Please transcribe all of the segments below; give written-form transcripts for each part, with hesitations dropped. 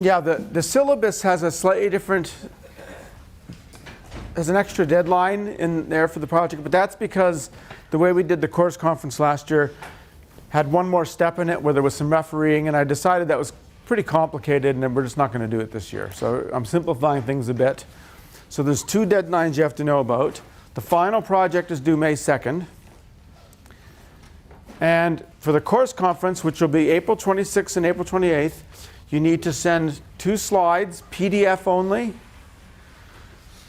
Yeah, the syllabus has a slightly different, has an extra deadline in there for the project, but that's because the way we did the course conference last year had one more step in it where there was some refereeing, and I decided that was pretty complicated and we're just not going to do it this year. So I'm simplifying things a bit. So there's 2 deadlines you have to know about. The final project is due May 2nd. And for the course conference, which will be April 26th and April 28th, you need to send 2 slides, PDF only.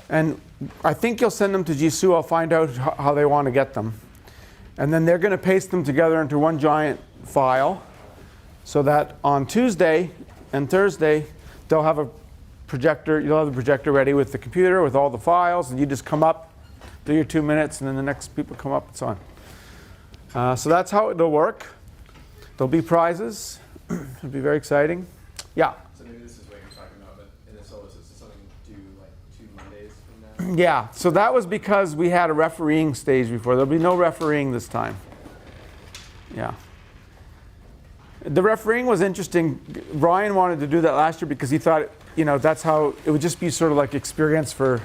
And I think you'll send them to Jisoo. I'll find out how they want to get them. And then they're going to paste them together into one giant file so that on Tuesday and Thursday, they'll have a projector. You'll have the projector ready with the computer, with all the files, and you just come up, do your 2 minutes, and then the next people come up and so on. So that's how it'll work. There'll be prizes. It'll be very exciting. Yeah? So maybe this is what you're talking about, but in the syllabus, it's something due like 2 Mondays from now? Yeah, so that was because we had a refereeing stage before. There'll be no refereeing this time. Yeah. The refereeing was interesting. Ryan wanted to do that last year because he thought, that's how it would just be sort of like experience for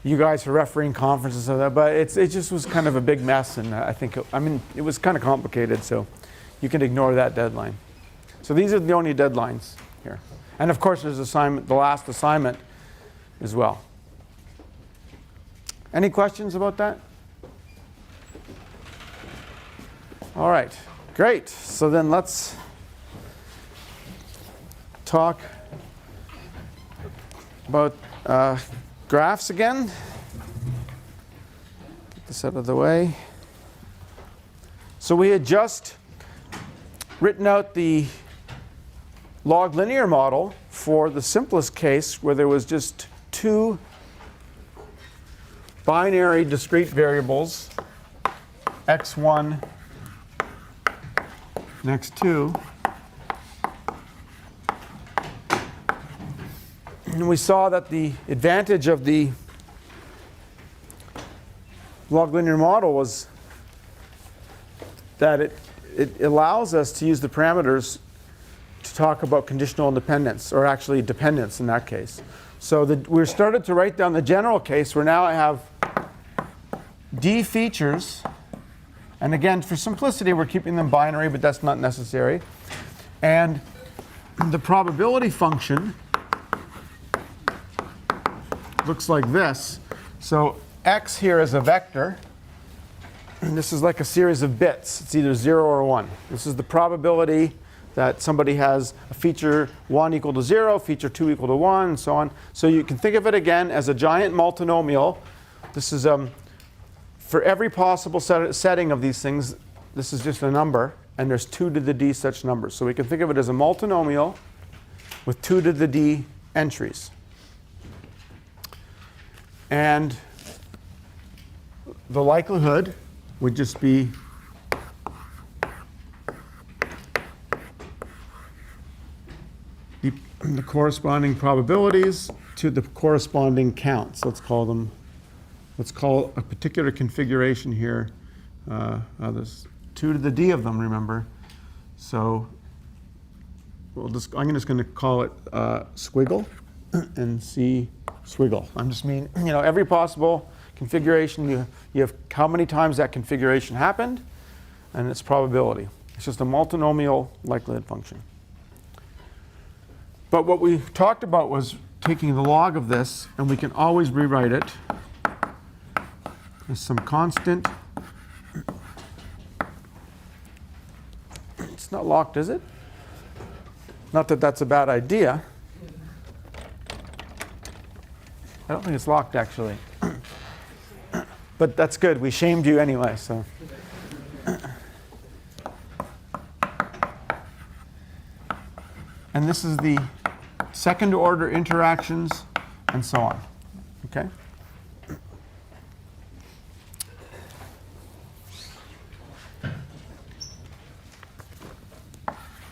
you guys for refereeing conferences and that. But it just was kind of a big mess, and it was kind of complicated. So you can ignore that deadline. So these are the only deadlines here, and of course there's the last assignment as well. Any questions about that? All right, great. So then let's talk about graphs again. Get this out of the way. So we had just written out the log linear model for the simplest case where there was just 2 binary discrete variables, x1 and x2. And we saw that the advantage of the log linear model was that it allows us to use the parameters to talk about conditional independence, or actually dependence in that case. So we started to write down the general case where now I have D features. And again, for simplicity, we're keeping them binary, but that's not necessary. And the probability function looks like this. So x here is a vector. And this is like a series of bits. It's either 0 or 1. This is the probability that somebody has a feature 1 equal to 0, feature 2 equal to 1, and so on. So you can think of it again as a giant multinomial. This is for every possible setting of these things, this is just a number, and there's 2 to the d such numbers. So we can think of it as a multinomial with 2 to the d entries. And the likelihood would just be the corresponding probabilities to the corresponding counts. Let's call a particular configuration here. There's 2 to the d of them, remember. So I'm just going to call it squiggle and C swiggle. I'm just every possible configuration, you have how many times that configuration happened, and its probability. It's just a multinomial likelihood function. But what we talked about was taking the log of this, and we can always rewrite it as some constant. It's not locked, is it? Not that that's a bad idea. I don't think it's locked, actually. But that's good. We shamed you anyway, so. And this is the second order interactions and so on. Okay?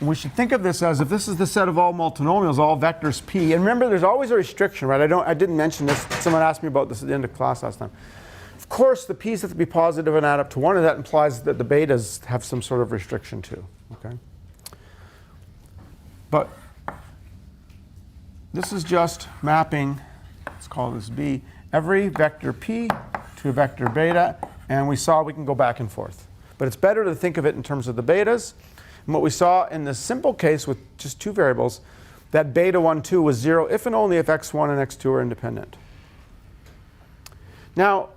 We should think of this as if this is the set of all multinomials, all vectors p. And remember, there's always a restriction, right? I didn't mention this. Someone asked me about this at the end of class last time. Of course, the p's have to be positive and add up to 1, and that implies that the betas have some sort of restriction too. Okay? But this is just mapping, let's call this B, every vector P to a vector beta, and we saw we can go back and forth. But it's better to think of it in terms of the betas. And what we saw in the simple case with just two variables, that beta 1, 2 was 0 if and only if x1 and x2 are independent. Now,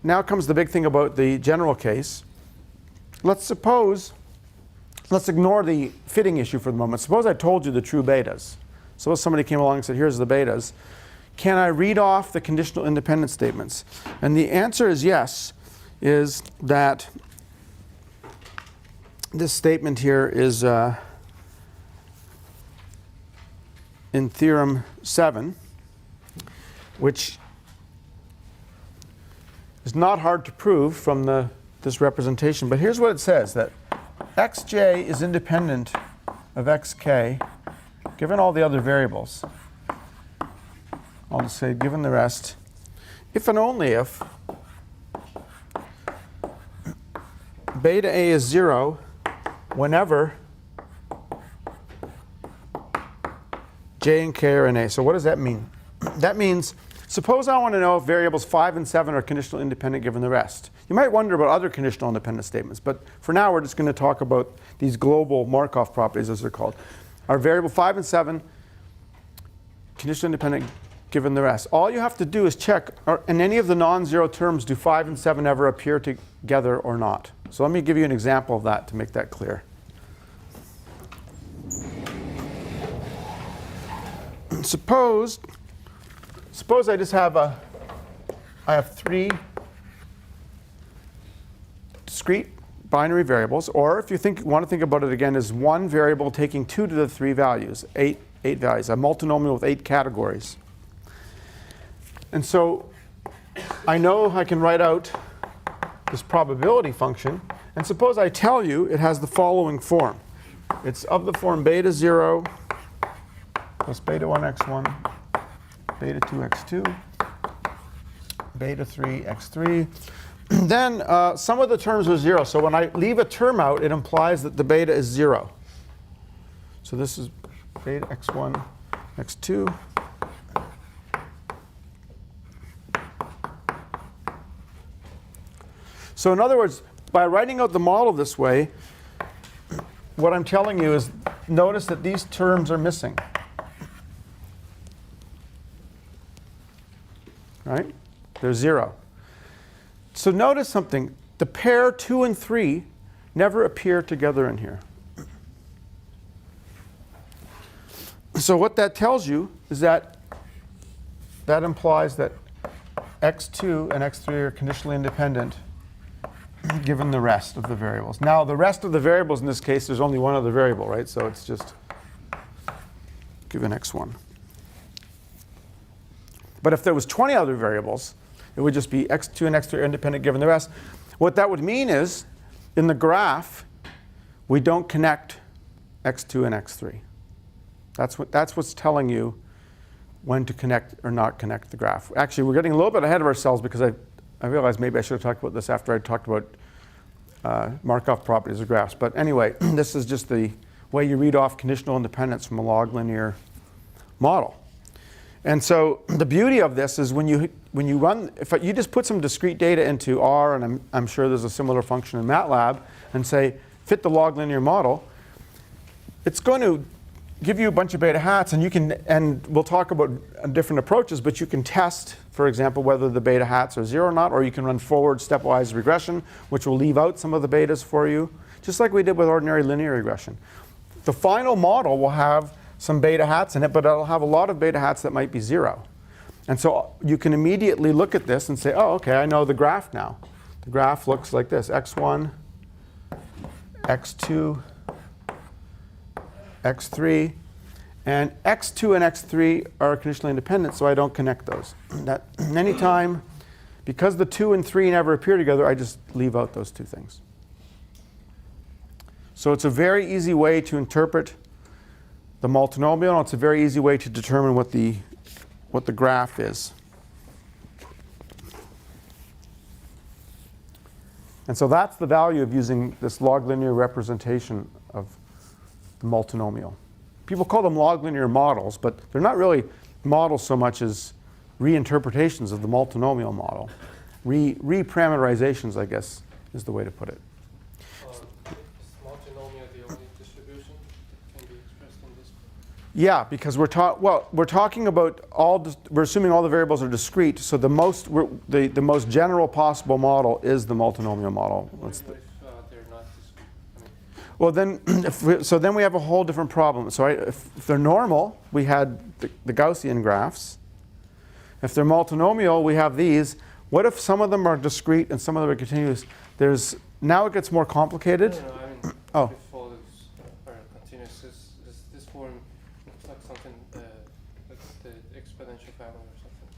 now comes the big thing about the general case. Let's ignore the fitting issue for the moment. Suppose I told you the true betas. Suppose somebody came along and said, here's the betas. Can I read off the conditional independent statements? And the answer is yes, is that this statement here is in theorem 7, which is not hard to prove from this representation. But here's what it says, that xj is independent of xk given all the other variables. I'll just say given the rest, if and only if beta a is 0 whenever j and k are in A. So what does that mean? That means, suppose I want to know if variables 5 and 7 are conditional independent given the rest. You might wonder about other conditional independent statements, but for now we're just going to talk about these global Markov properties, as they're called. Are variable 5 and 7 conditional independent given the rest? All you have to do is check, in any of the non-zero terms, do 5 and 7 ever appear together or not? So let me give you an example of that to make that clear. Suppose I just have I have 3 discrete binary variables, or if you want to think about it again as one variable taking 2 to the 3 values, 8 values, a multinomial with 8 categories. And so I know I can write out this probability function, and suppose I tell you it has the following form. It's of the form beta 0 plus beta 1 x1, beta 2 x2, beta 3 x3. Then some of the terms are 0. So when I leave a term out, it implies that the beta is 0. So this is beta x1, x2. So in other words, by writing out the model this way, what I'm telling you is notice that these terms are missing. Right? They're 0. So notice something. The pair 2 and 3 never appear together in here. So what that tells you is that implies that x2 and x3 are conditionally independent given the rest of the variables. Now, the rest of the variables in this case, there's only one other variable, right? So it's just given x1. But if there was 20 other variables, it would just be x2 and x3 are independent given the rest. What that would mean is, in the graph, we don't connect x2 and x3. That's what's telling you when to connect or not connect the graph. Actually, we're getting a little bit ahead of ourselves because I realized maybe I should have talked about this after I talked about Markov properties of graphs. But anyway, this is just the way you read off conditional independence from a log linear model. And so the beauty of this is when you run, if you just put some discrete data into R, and I'm sure there's a similar function in MATLAB, and say fit the log linear model, it's going to give you a bunch of beta hats, and we'll talk about different approaches, but you can test, for example, whether the beta hats are 0 or not, or you can run forward stepwise regression, which will leave out some of the betas for you, just like we did with ordinary linear regression. The final model will have some beta hats in it, but it'll have a lot of beta hats that might be 0. And so you can immediately look at this and say, oh, OK, I know the graph now. The graph looks like this, x1, x2, x3. And x2 and x3 are conditionally independent, so I don't connect those. That anytime, because the 2 and 3 never appear together, I just leave out those two things. So it's a very easy way to interpret the multinomial, and it's a very easy way to determine what the graph is. And so that's the value of using this log linear representation of the multinomial. people call them log linear models, but they're not really models so much as reinterpretations of the multinomial model. Reparameterizations, I guess, is the way to put it. Is multinomial the only distribution that can be expressed in this? Yeah, because we're talking about we're assuming all the variables are discrete. So the most general possible model is the multinomial model. What if they're not discrete? I mean, Well, then, then we have a whole different problem. So if they're normal, we had the Gaussian graphs. If they're multinomial, we have these. What if some of them are discrete and some of them are continuous? Now it gets more complicated. no, I mean, Oh. if all those are continuous, this form looks like something like the exponential family or something.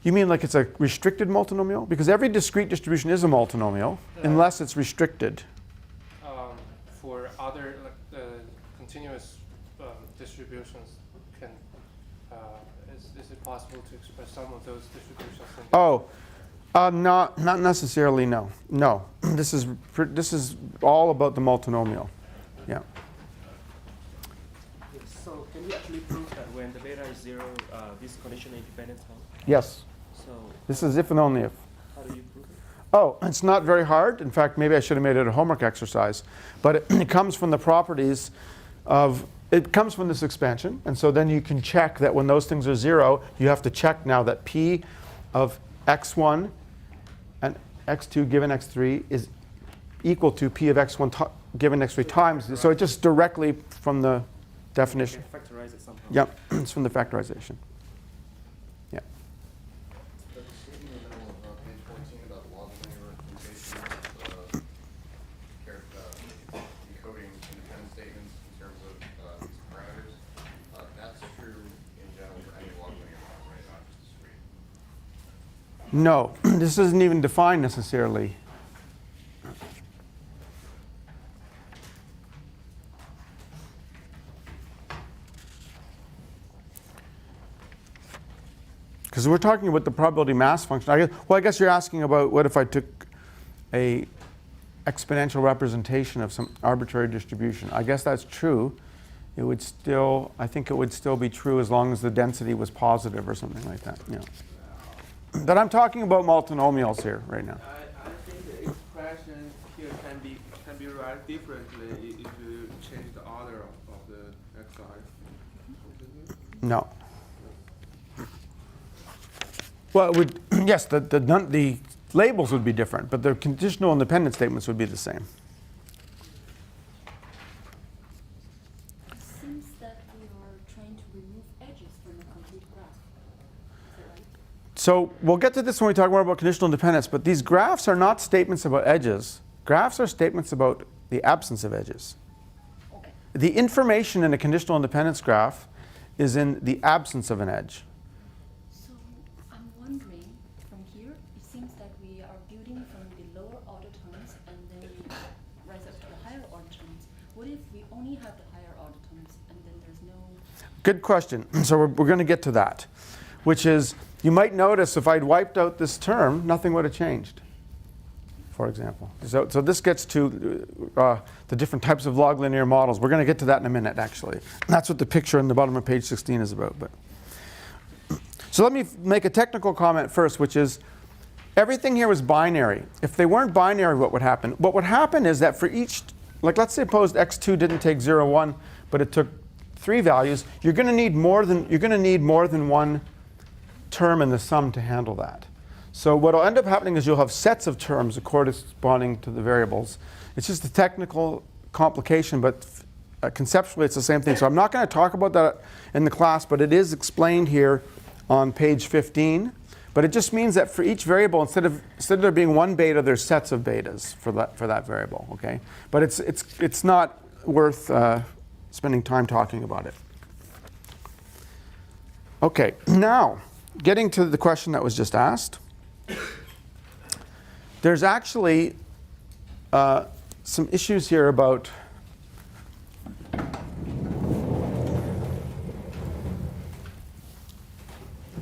You mean like it's a restricted multinomial? Because every discrete distribution is a multinomial, unless it's restricted. For other continuous distributions, is it possible to express some of those distributions? Not necessarily. No. This is all about the multinomial. Yeah. So can we actually prove that when the beta is 0, this condition independent holds? Yes. So This is if and only if. how do you prove it? Oh, it's not very hard. In fact, maybe I should have made it a homework exercise. But it comes from the properties of, it comes from this expansion. And so then you can check that when those things are 0, you have to check now that P of x1 and x2 given x3 is equal to P of x1 given x3 times. So it just directly from the definition. You can factorize it somehow. Yep, it's from the factorization. Yeah. The statement in the middle of page 14 about log linear representation decoding independent statements in terms of these parameters. That's true in general for any log linear model, right? Not just discrete. No, this isn't even defined necessarily. Because we're talking about the probability mass function. I guess you're asking about what if I took a exponential representation of some arbitrary distribution. I guess that's true. It would still, I think it would still be true as long as the density was positive or something like that. Yeah. But I'm talking about multinomials here right now. I think the expression here can be written differently if you change the order of the xi. No. Well, it would, yes, the labels would be different, but the conditional independent statements would be the same. It seems that we are trying to remove edges from a complete graph. Is that right? So we'll get to this when we talk more about conditional independence, but these graphs are not statements about edges. Graphs are statements about the absence of edges. Okay. The information in a conditional independence graph is in the absence of an edge. So I'm wondering, from here, it seems that we are building from the lower order terms and then we rise up to the higher order terms. What if we only have the higher order terms and then there's no... Good question. So we're going to get to that, which is, you might notice if I'd wiped out this term, nothing would have changed, for example. So this gets to the different types of log linear models. We're going to get to that in a minute, actually. That's what the picture in the bottom of page 16 is about. But so let me make a technical comment first, which is everything here was binary. If they weren't binary, what would happen? What would happen is that for each, like let's suppose x2 didn't take 0, 1, but it took 3 values, you're going to need more than one term in the sum to handle that. So what will end up happening is you'll have sets of terms corresponding to the variables. It's just a technical complication, but conceptually it's the same thing. So I'm not going to talk about that in the class, but it is explained here on page 15. But it just means that for each variable, instead of there being one beta, there's sets of betas for that variable. Okay, but it's not worth spending time talking about it. Okay, now getting to the question that was just asked. There's actually some issues here about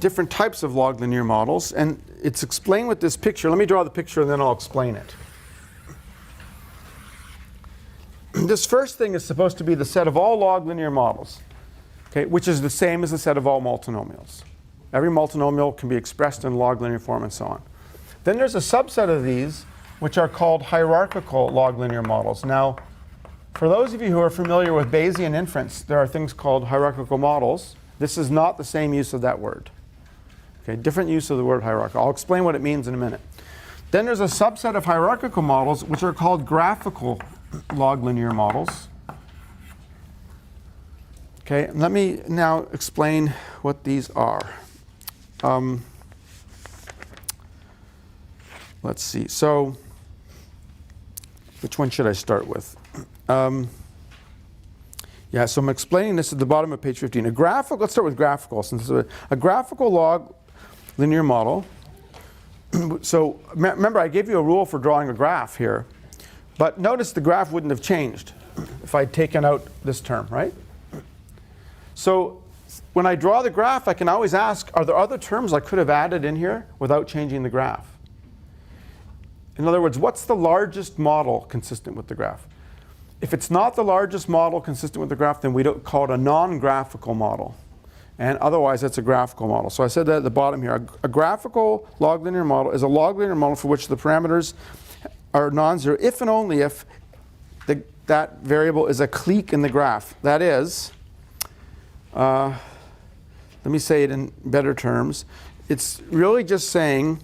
different types of log linear models, and it's explained with this picture. Let me draw the picture and then I'll explain it. this first thing is supposed to be the set of all log linear models, okay, which is the same as the set of all multinomials. Every multinomial can be expressed in log linear form and so on. Then there's a subset of these which are called hierarchical log linear models. Now, for those of you who are familiar with Bayesian inference, there are things called hierarchical models. This is not the same use of that word. Okay, different use of the word hierarchical. I'll explain what it means in a minute. Then there's a subset of hierarchical models which are called graphical log linear models. Okay, let me now explain what these are. Let's see. So, which one should I start with? Yeah, so I'm explaining this at the bottom of page 15. Let's start with graphical, since this is a graphical log linear model. So remember, I gave you a rule for drawing a graph here. But notice the graph wouldn't have changed if I'd taken out this term, right? So when I draw the graph, I can always ask, are there other terms I could have added in here without changing the graph? In other words, what's the largest model consistent with the graph? If it's not the largest model consistent with the graph, then we don't call it a non-graphical model. And otherwise, it's a graphical model. So I said that at the bottom here. A graphical log linear model is a log linear model for which the parameters are non-zero if and only if that variable is a clique in the graph. That is, let me say it in better terms. It's really just saying,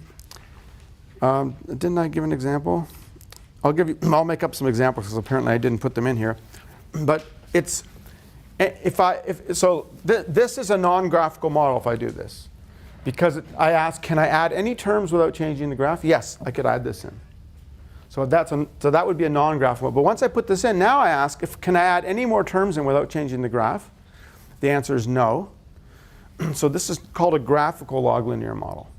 didn't I give an example? I'll make up some examples because apparently I didn't put them in here. But it's, this is a non-graphical model if I do this. Because I ask, can I add any terms without changing the graph? Yes, I could add this in. So that would be a non-graphical. But once I put this in, now I ask, can I add any more terms in without changing the graph? The answer is no. So this is called a graphical log linear model.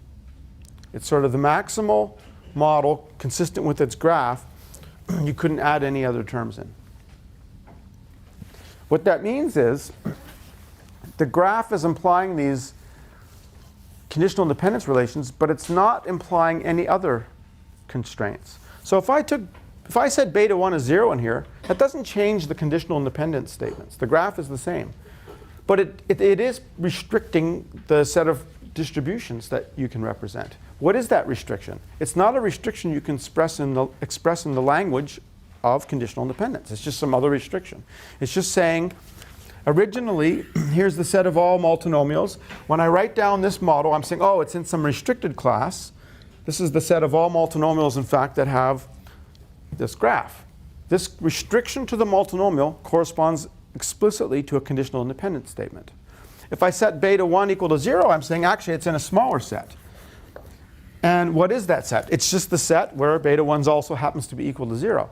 It's sort of the maximal model consistent with its graph. You couldn't add any other terms in. What that means is the graph is implying these conditional independence relations, but it's not implying any other constraints. So if I said beta 1 is 0 in here, that doesn't change the conditional independence statements. The graph is the same. But it is restricting the set of distributions that you can represent. What is that restriction? It's not a restriction you can express in the language of conditional independence. It's just some other restriction. It's just saying, originally, here's the set of all multinomials. When I write down this model, I'm saying, oh, it's in some restricted class. This is the set of all multinomials, in fact, that have this graph. This restriction to the multinomial corresponds explicitly to a conditional independence statement. If I set beta 1 equal to 0, I'm saying actually it's in a smaller set. And what is that set? It's just the set where beta 1 also happens to be equal to 0.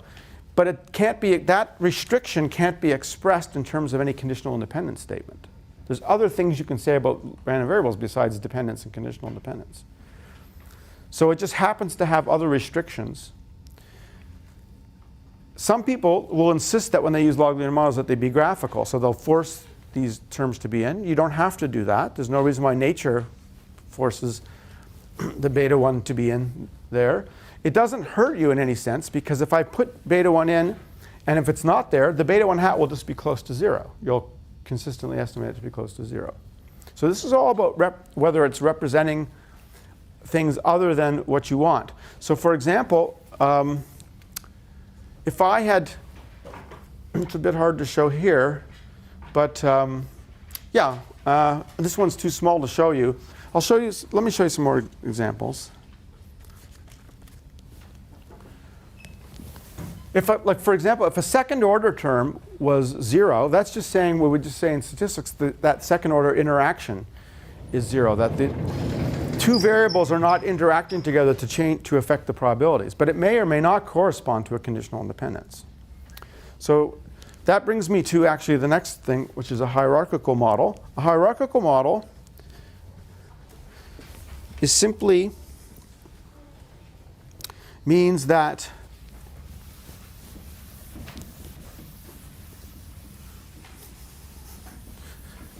But it can't be, that restriction can't be expressed in terms of any conditional independence statement. There's other things you can say about random variables besides dependence and conditional independence. So it just happens to have other restrictions. Some people will insist that when they use log linear models that they be graphical, so they'll force these terms to be in. You don't have to do that. There's no reason why nature forces the beta 1 to be in there. It doesn't hurt you in any sense, because if I put beta 1 in, and if it's not there, the beta 1 hat will just be close to 0. You'll consistently estimate it to be close to 0. So this is all about whether it's representing things other than what you want. So for example, if I had, it's a bit hard to show here, but this one's too small to show you. I'll show you, let me show you some more examples. Like for example, if a second order term was 0, that's just saying, we would just say in statistics that second order interaction is 0, that the two variables are not interacting together to affect the probabilities. But it may or may not correspond to a conditional independence. So that brings me to actually the next thing, which is a hierarchical model. A hierarchical model is simply means that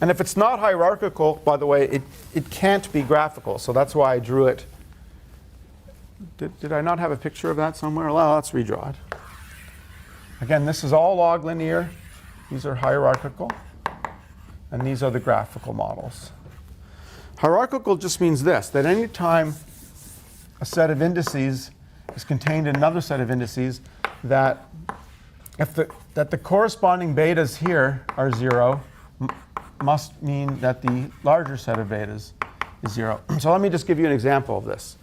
and if it's not hierarchical, by the way, it can't be graphical. So that's why I drew it. Did I not have a picture of that somewhere? Well, let's redraw it. Again, this is all log linear. These are hierarchical. And these are the graphical models. Hierarchical just means this, that any time a set of indices is contained in another set of indices, that the corresponding betas here are 0 must mean that the larger set of betas is 0. So let me just give you an example of this.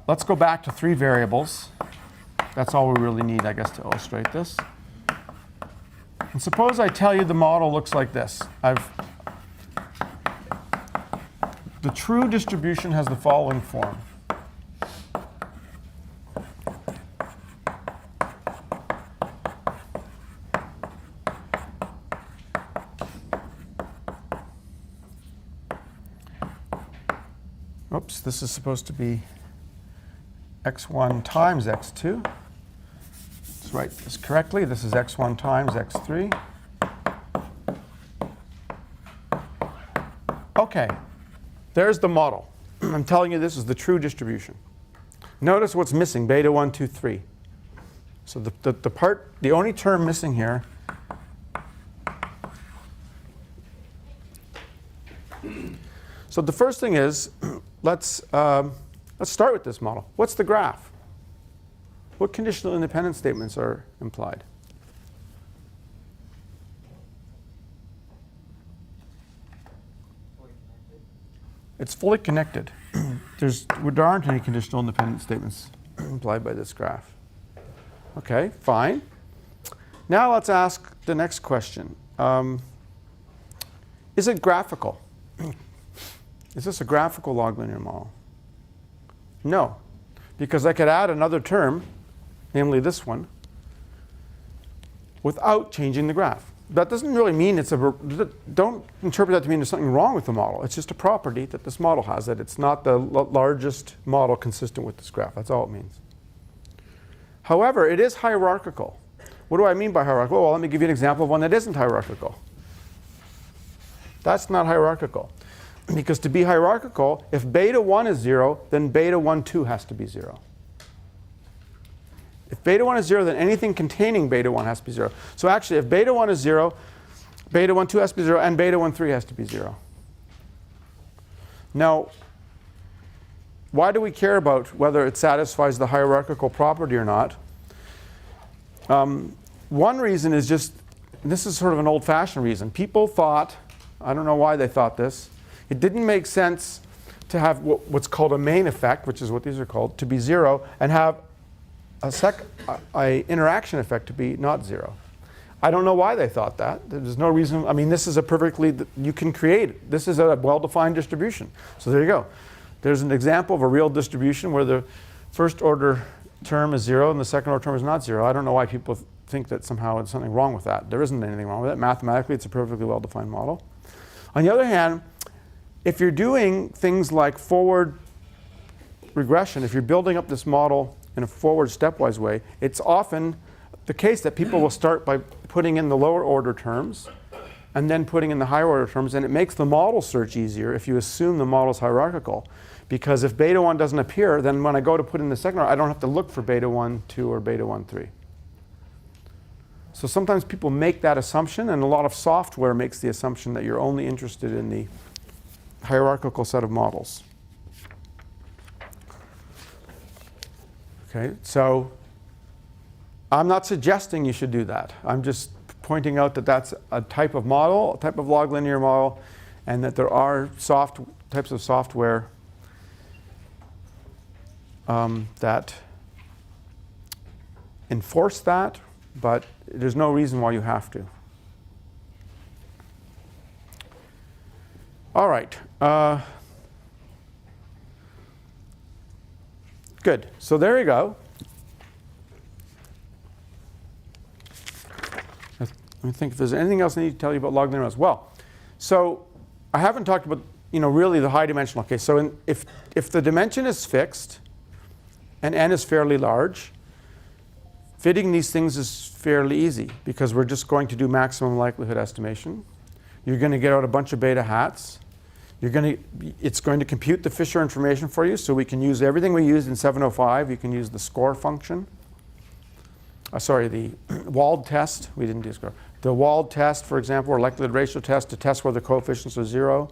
Let's go back to 3 variables. That's all we really need, I guess, to illustrate this. And suppose I tell you the model looks like this. The true distribution has the following form. Oops, this is supposed to be x1 times x2. Let's write this correctly. This is x1 times x3. Okay, there's the model. I'm telling you this is the true distribution. Notice what's missing, beta 1, 2, 3. So the only term missing here so the first thing is, let's start with this model. What's the graph? What conditional independence statements are implied? It's fully connected. There aren't any conditional independence statements implied by this graph. Okay, fine. Now let's ask the next question. Is it graphical? Is this a graphical log linear model? No, because I could add another term, namely this one, without changing the graph. That doesn't really mean don't interpret that to mean there's something wrong with the model. It's just a property that this model has, that it's not the largest model consistent with this graph. That's all it means. However, it is hierarchical. What do I mean by hierarchical? Well, let me give you an example of one that isn't hierarchical. That's not hierarchical. Because to be hierarchical, if beta 1 is 0, then beta 1, 2 has to be 0. If beta 1 is 0, then anything containing beta 1 has to be 0. So actually, if beta 1 is 0, beta 1, 2 has to be 0, and beta 1, 3 has to be 0. Now, why do we care about whether it satisfies the hierarchical property or not? One reason is just, and this is sort of an old-fashioned reason. People thought, I don't know why they thought this, it didn't make sense to have what's called a main effect, which is what these are called, to be 0, and have a interaction effect to be not 0. I don't know why they thought that. There's no reason. I mean, this is a perfectly, you can create, this is a well-defined distribution. So there you go. There's an example of a real distribution where the first order term is 0 and the second order term is not 0. I don't know why people think that somehow there's something wrong with that. There isn't anything wrong with it. Mathematically, it's a perfectly well-defined model. On the other hand, if you're doing things like forward regression, if you're building up this model in a forward stepwise way, it's often the case that people will start by putting in the lower order terms and then putting in the higher order terms, and it makes the model search easier if you assume the model's hierarchical. Because if beta 1 doesn't appear, then when I go to put in the second order, I don't have to look for beta 1, 2, or beta 1, 3. So sometimes people make that assumption, and a lot of software makes the assumption that you're only interested in the hierarchical set of models. Okay, so I'm not suggesting you should do that. I'm just pointing out that that's a type of model, a type of log linear model, and that there are types of software that enforce that, but there's no reason why you have to. All right. Good. So there you go. Let me think if there's anything else I need to tell you about log linear models. Well, so I haven't talked about really the high dimensional case. So if the dimension is fixed and n is fairly large, fitting these things is fairly easy because we're just going to do maximum likelihood estimation. You're going to get out a bunch of beta hats. It's going to compute the Fisher information for you, so we can use everything we used in 705. You can use the score function. sorry, the Wald test. We didn't do score. The Wald test, for example, or likelihood ratio test to test whether coefficients are 0.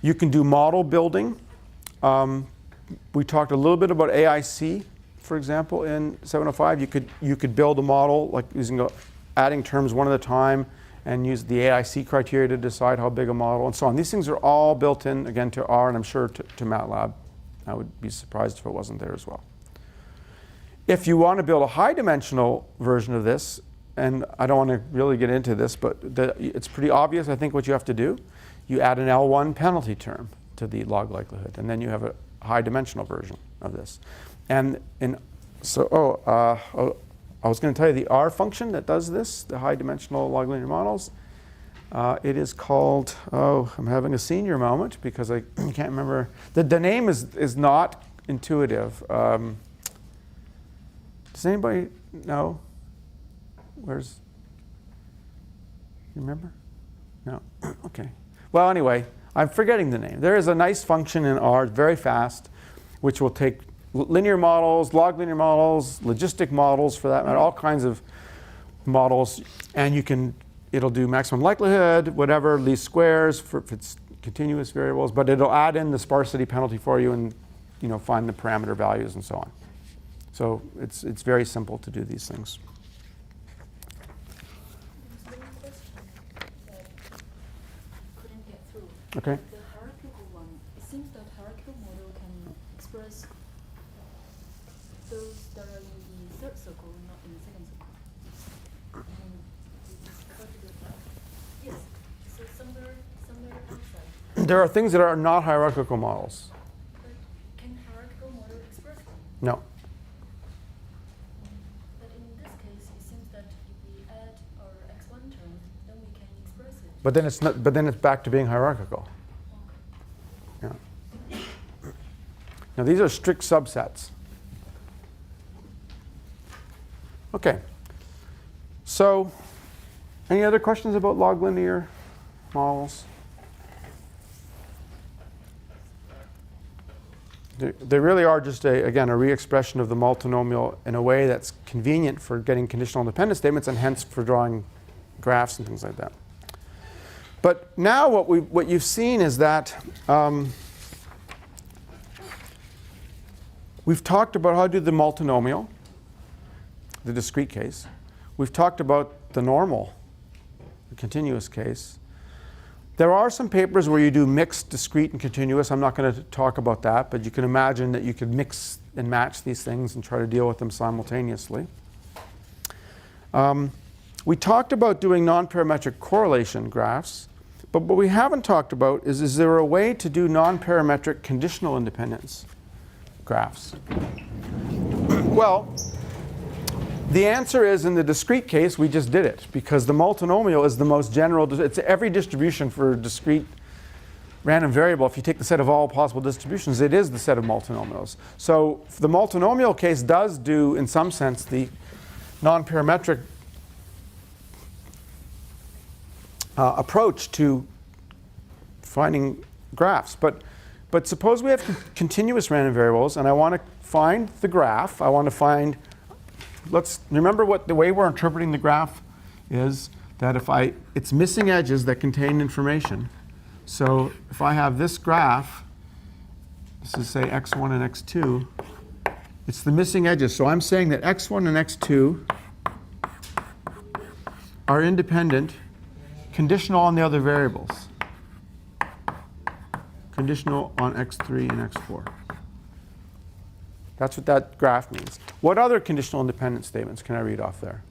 You can do model building. We talked a little bit about AIC, for example, in 705. You could build a model like using adding terms one at a time and use the AIC criteria to decide how big a model and so on. These things are all built in, again, to R and I'm sure to MATLAB. I would be surprised if it wasn't there as well. If you want to build a high-dimensional version of this, and I don't want to really get into this, but it's pretty obvious, I think, what you have to do. You add an L1 penalty term to the log likelihood, and then you have a high-dimensional version of this. And I was going to tell you the R function that does this, the high-dimensional log linear models. It is called, I'm having a senior moment because I can't remember. The name is not intuitive. Does anybody know? You remember? No? Okay. Well, anyway, I'm forgetting the name. There is a nice function in R, very fast, which will take linear models, log linear models, logistic models for that matter, all kinds of models, and it'll do maximum likelihood, whatever, least squares if it's continuous variables, but it'll add in the sparsity penalty for you and find the parameter values and so on. So it's very simple to do these things. There's one question that couldn't get through. Okay. The hierarchical one, it seems that hierarchical model can express those that are in the third circle, not in the second circle. And we discovered that. Yes. So somewhere outside. There are things that are not hierarchical models. But can hierarchical model express them? No. But in this case, it seems that if we add our x1 term, then we can express it. But then it's not. But then it's back to being hierarchical. Yeah. Now these are strict subsets. Okay. So, any other questions about log linear models? They really are just again a re-expression of the multinomial in a way that's convenient for getting conditional independence statements and hence for drawing graphs and things like that. But now what you've seen is that we've talked about how to do the multinomial, the discrete case. We've talked about the normal, the continuous case. There are some papers where you do mixed discrete and continuous. I'm not going to talk about that, but you can imagine that you could mix and match these things and try to deal with them simultaneously. We talked about doing non-parametric correlation graphs, but what we haven't talked about is there a way to do non-parametric conditional independence graphs? Well, the answer is in the discrete case, we just did it because the multinomial is the most general. It's every distribution for a discrete random variable. If you take the set of all possible distributions, it is the set of multinomials. So the multinomial case does do, in some sense, the non-parametric approach to finding graphs. But suppose we have continuous random variables, and I want to find the graph. I want to find. Let's remember what the way we're interpreting the graph is that it's missing edges that contain information. So if I have this graph, this is say x1 and x2, it's the missing edges. So I'm saying that x1 and x2 are independent, conditional on the other variables, conditional on x3 and x4. That's what that graph means. What other conditional independence statements can I read off there?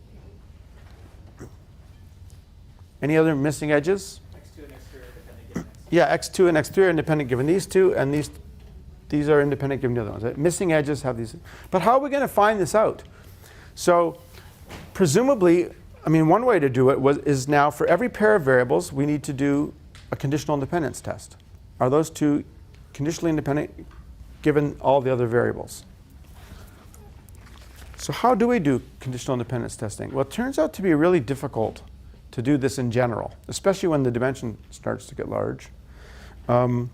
Any other missing edges? X2 and X3 are independent given X. Yeah, x2 and x3 are independent given these two, and these are independent given the other ones. Missing edges have these. But how are we going to find this out? So presumably, one way to do it is now for every pair of variables, we need to do a conditional independence test. Are those two conditionally independent given all the other variables? So how do we do conditional independence testing? Well, it turns out to be really difficult to do this in general, especially when the dimension starts to get large. And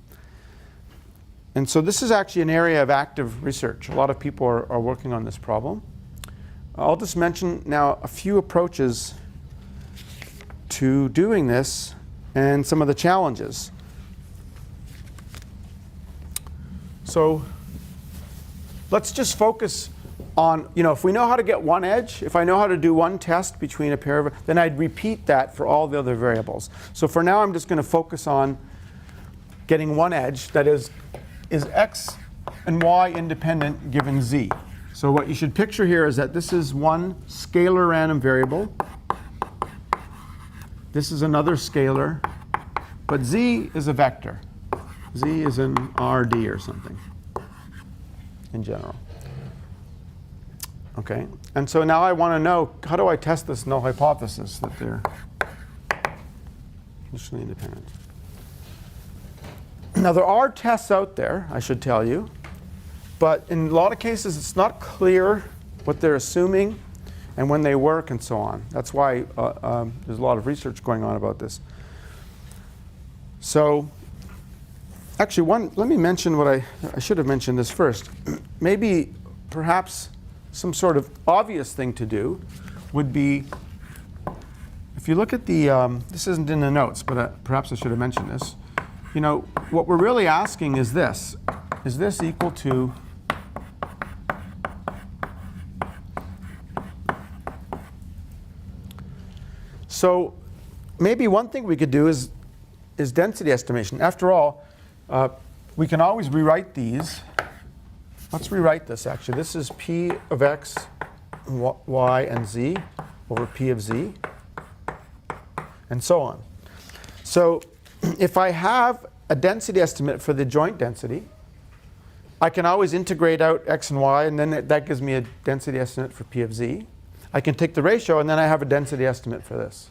so this is actually an area of active research. A lot of people are working on this problem. I'll just mention now a few approaches to doing this and some of the challenges. So let's just focus on, if we know how to get one edge, if I know how to do one test between a pair of, then I'd repeat that for all the other variables. So for now, I'm just going to focus on getting one edge that is x and y independent given z. So what you should picture here is that this is one scalar random variable. This is another scalar. But z is a vector. Z is an RD or something in general. Okay, and so now I want to know, how do I test this null hypothesis that they're conditionally independent? Now there are tests out there, I should tell you, but in a lot of cases it's not clear what they're assuming and when they work and so on. That's why there's a lot of research going on about this. So actually, let me mention what I should have mentioned this first. Maybe, perhaps, some sort of obvious thing to do would be, if you look at the, this isn't in the notes, but perhaps I should have mentioned this. What we're really asking is this. Is this equal to So maybe one thing we could do is density estimation. After all, we can always rewrite these. Let's rewrite this, actually. This is P of x, y, and z over P of z, and so on. So if I have a density estimate for the joint density, I can always integrate out x and y, and then that gives me a density estimate for P of z. I can take the ratio, and then I have a density estimate for this.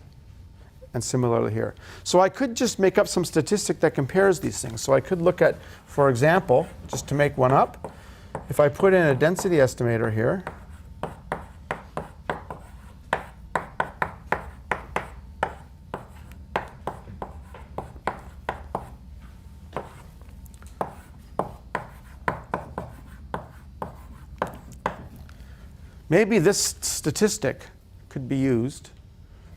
And similarly here. So I could just make up some statistic that compares these things. So I could look at, for example, just to make one up, if I put in a density estimator here, maybe this statistic could be used.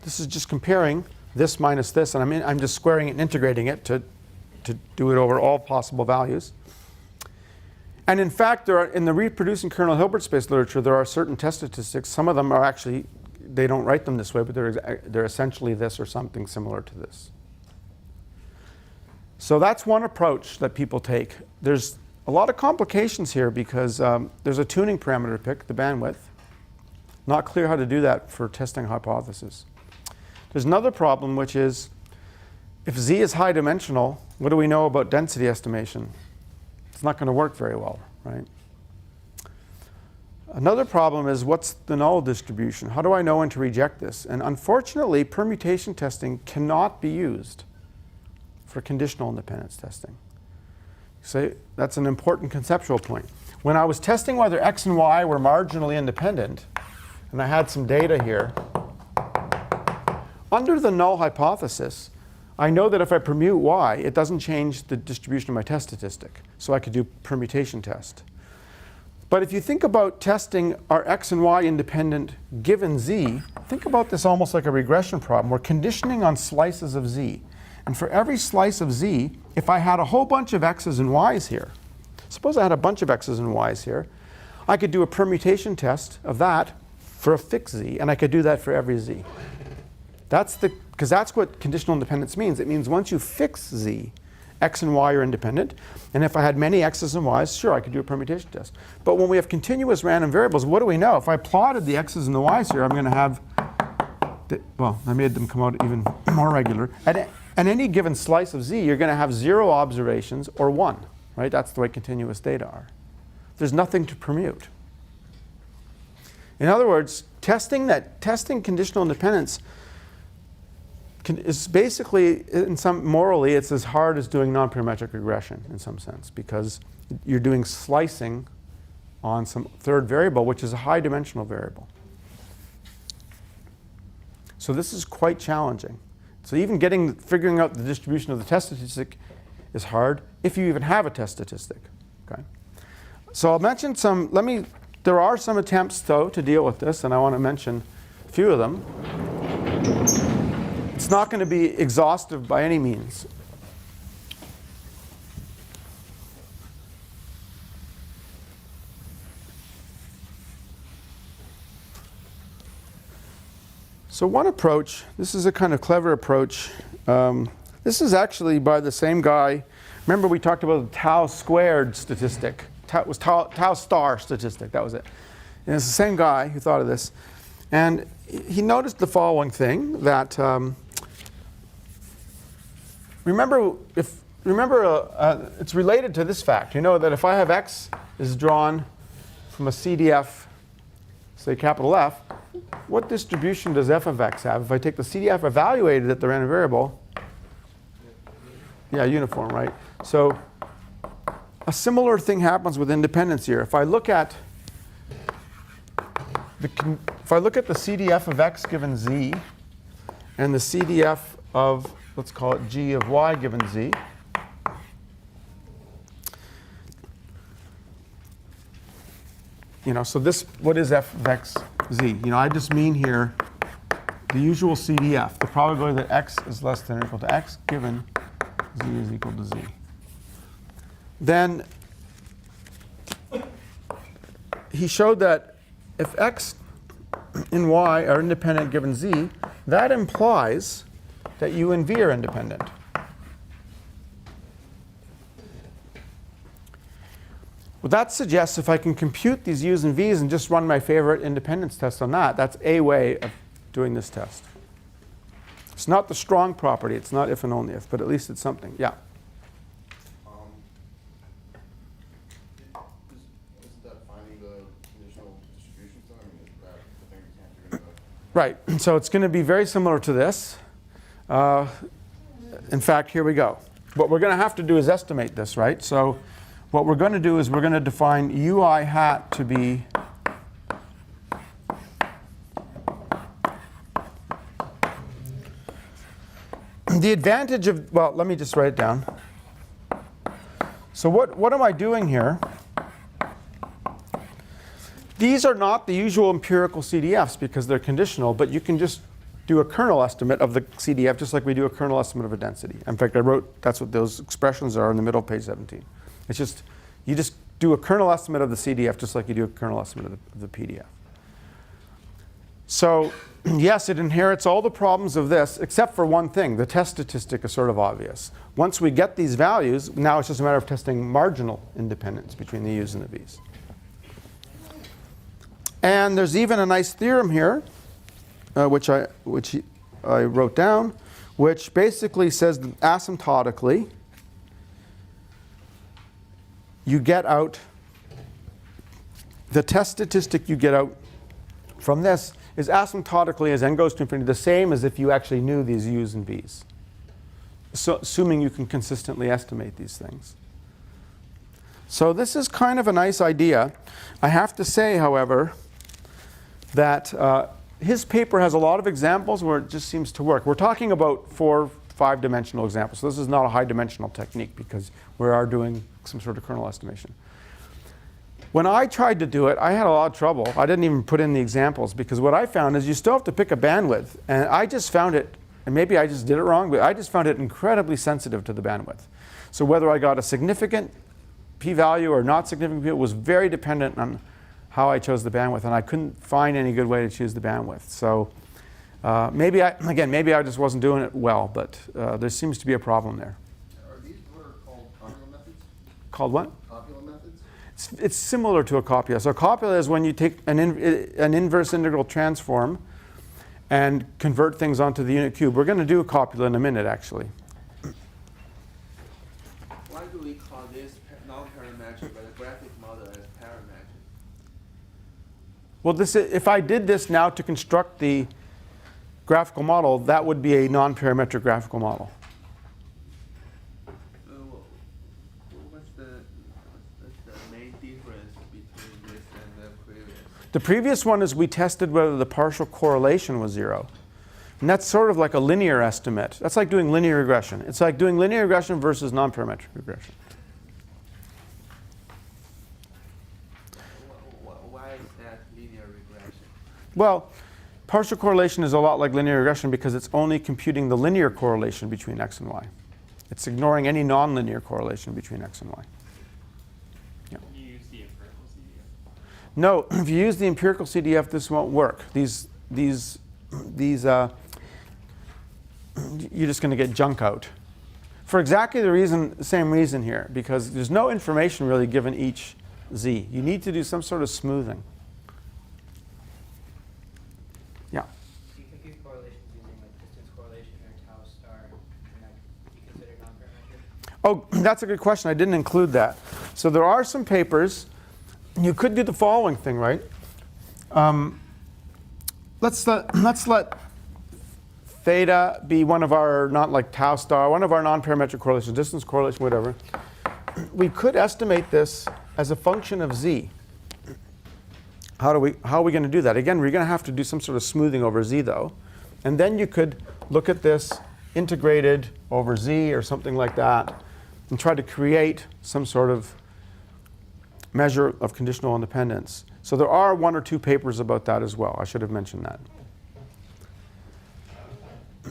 This is just comparing this minus this, and I'm just squaring it and integrating it to do it over all possible values. And in fact, in the reproducing kernel Hilbert space literature, there are certain test statistics. Some of them are actually, they don't write them this way, but they're essentially this or something similar to this. So that's one approach that people take. There's a lot of complications here because there's a tuning parameter to pick, the bandwidth. Not clear how to do that for testing hypothesis. There's another problem, which is if z is high dimensional, what do we know about density estimation? It's not going to work very well, right? Another problem is, what's the null distribution? How do I know when to reject this? And unfortunately, permutation testing cannot be used for conditional independence testing. So that's an important conceptual point. When I was testing whether x and y were marginally independent, and I had some data here, under the null hypothesis, I know that if I permute y, it doesn't change the distribution of my test statistic. So I could do permutation test. But if you think about testing, are x and y independent given z, think about this almost like a regression problem. We're conditioning on slices of z. And for every slice of z, if I had a whole bunch of x's and y's here, suppose I had a bunch of x's and y's here, I could do a permutation test of that for a fixed z, and I could do that for every z. Because that's what conditional independence means. It means once you fix z, x and y are independent. And if I had many x's and y's, sure, I could do a permutation test. But when we have continuous random variables, what do we know? If I plotted the x's and the y's here, I'm going to have, well, I made them come out even more regular. At any given slice of z, you're going to have 0 observations or 1. Right? That's the way continuous data are. There's nothing to permute. In other words, testing conditional independence is basically, morally, it's as hard as doing non-parametric regression in some sense, because you're doing slicing on some third variable, which is a high dimensional variable. So this is quite challenging. So even figuring out the distribution of the test statistic is hard, if you even have a test statistic. Okay? So I'll mention let me There are some attempts, though, to deal with this, and I want to mention a few of them. It's not going to be exhaustive by any means. So one approach, this is a kind of clever approach. This is actually by the same guy. Remember we talked about the tau squared statistic. It was tau star statistic, that was it. And it's the same guy who thought of this. And he noticed the following thing, that remember, it's related to this fact. You know that if I have x is drawn from a CDF, say capital F, what distribution does f of x have? If I take the CDF evaluated at the random variable, yeah, uniform, right? So a similar thing happens with independence here. If I look at the CDF of x given z and the CDF of, let's call it g of y given z, so this, what is f of x z? I just mean here the usual CDF, the probability that x is less than or equal to x given z is equal to z. Then he showed that if x and y are independent given z, that implies that u and v are independent. Well, that suggests if I can compute these u's and v's and just run my favorite independence test on that, that's a way of doing this test. It's not the strong property. It's not if and only if, but at least it's something. Yeah? Isn't that finding the conditional distribution? I mean, is that the thing you can't do in the... Right. So it's going to be very similar to this. In fact, here we go. What we're going to have to do is estimate this, right? So what we're going to do is we're going to define ui hat to be the advantage of, well, let me just write it down. So what am I doing here? These are not the usual empirical CDFs because they're conditional, but you can just do a kernel estimate of the CDF just like we do a kernel estimate of a density. In fact, I wrote, that's what those expressions are in the middle of page 17. It's just, you just do a kernel estimate of the CDF just like you do a kernel estimate of the PDF. So yes, it inherits all the problems of this, except for one thing. The test statistic is sort of obvious. Once we get these values, now it's just a matter of testing marginal independence between the u's and the v's. And there's even a nice theorem here, which I wrote down, which basically says that asymptotically, you get out, the test statistic you get out from this is asymptotically, as n goes to infinity, the same as if you actually knew these u's and v's, so assuming you can consistently estimate these things. So this is kind of a nice idea. I have to say, however, that his paper has a lot of examples where it just seems to work. We're talking about 4, 5-dimensional examples. So this is not a high-dimensional technique because we are doing some sort of kernel estimation. When I tried to do it, I had a lot of trouble. I didn't even put in the examples because what I found is you still have to pick a bandwidth. And I just found it, and maybe I just did it wrong, but I just found it incredibly sensitive to the bandwidth. So whether I got a significant p-value or not significant p-value was very dependent on how I chose the bandwidth. And I couldn't find any good way to choose the bandwidth. So maybe I just wasn't doing it well, but there seems to be a problem there. Are these what are called copula methods? Called what? Copula methods? It's similar to a copula. So a copula is when you take an inverse integral transform and convert things onto the unit cube. We're going to do a copula in a minute, actually. Why do we call this non-parametric but the graphic model as parametric? Well, if I did this now to construct the graphical model, that would be a non-parametric graphical model. What's the main difference between this and the previous? The previous one is we tested whether the partial correlation was 0. And that's sort of like a linear estimate. That's like doing linear regression. It's like doing linear regression versus non-parametric regression. Why Well, partial correlation is a lot like linear regression because it's only computing the linear correlation between x and y. It's ignoring any nonlinear correlation between x and y. Yeah. Can you use the empirical CDF? No, if you use the empirical CDF, this won't work. You're just going to get junk out. For exactly the same reason here, because there's no information really given each z. You need to do some sort of smoothing. Yeah. Do you compute correlations using like distance correlation or tau star, and that be considered non-parametric? Oh, that's a good question. I didn't include that. So there are some papers. You could do the following thing, right? Let's let theta be one of our, not like tau star, one of our non-parametric correlations, distance correlation, whatever. We could estimate this as a function of z. How are we going to do that? Again, we're going to have to do some sort of smoothing over z, though. And then you could look at this integrated over z or something like that and try to create some sort of measure of conditional independence. So there are 1 or 2 papers about that as well. I should have mentioned that.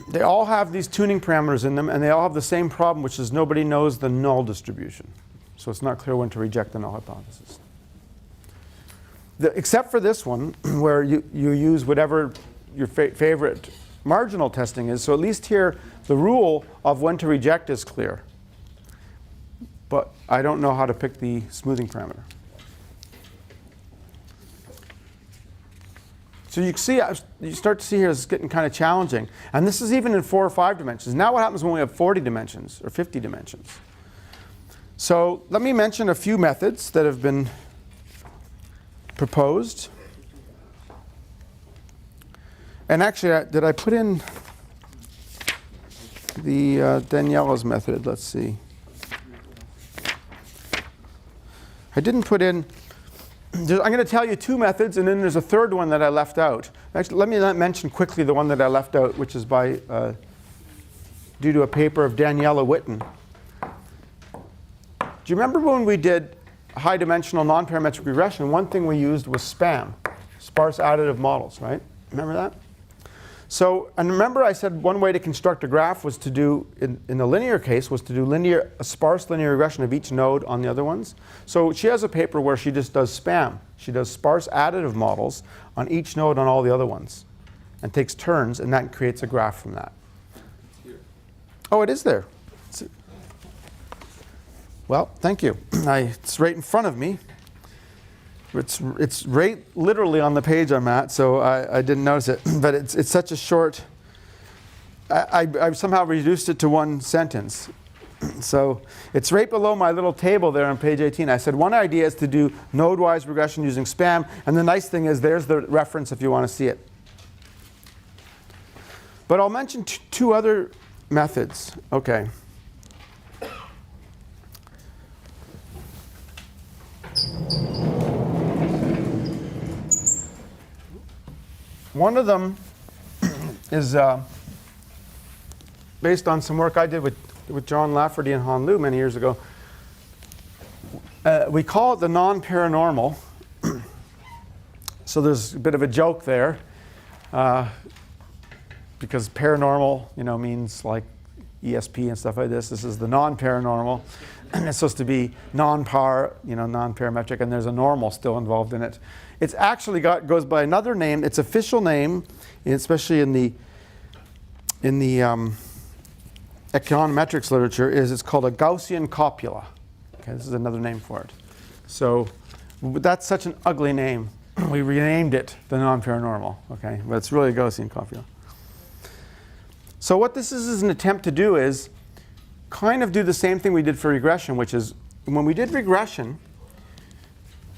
They all have these tuning parameters in them, and they all have the same problem, which is nobody knows the null distribution. So it's not clear when to reject the null hypothesis. Except for this one, where you use whatever your favorite marginal testing is. So at least here, the rule of when to reject is clear. But I don't know how to pick the smoothing parameter. So you see, you start to see here it's getting kind of challenging. And this is even in 4 or 5 dimensions. Now what happens when we have 40 dimensions or 50 dimensions? So let me mention a few methods that have been proposed. And actually, did I put in the Daniela's method? Let's see. I didn't put in. I'm going to tell you 2 methods, and then there's a third one that I left out. Actually, let me mention quickly the one that I left out, which is by due to a paper of Daniela Witten. Do you remember when we did high-dimensional non-parametric regression? One thing we used was SPAM, sparse additive models, right? Remember that? So, and remember I said one way to construct a graph was to do, in the linear case, was to do a sparse linear regression of each node on the other ones. So she has a paper where she just does SPAM. She does sparse additive models on each node on all the other ones and takes turns, and that creates a graph from that. Oh, it is there. Well, thank you. It's right in front of me. It's right literally on the page I'm at, so I didn't notice it. But it's such a short. I somehow reduced it to 1 sentence. So it's right below my little table there on page 18. I said one idea is to do node-wise regression using SPAM. And the nice thing is there's the reference if you want to see it. But I'll mention 2 other methods. OK. One of them is based on some work I did with John Lafferty and Han Liu many years ago. We call it the non-paranormal. So there's a bit of a joke there, because paranormal, means like ESP and stuff like this. This is the non-paranormal, and it's supposed to be non-parametric, and there's a normal still involved in it. It's actually goes by another name. Its official name, especially in the econometrics literature, it's called a Gaussian copula. Okay, this is another name for it. So that's such an ugly name. We renamed it the non-paranormal. Okay, but it's really a Gaussian copula. So what this is an attempt to do is kind of do the same thing we did for regression, which is when we did regression,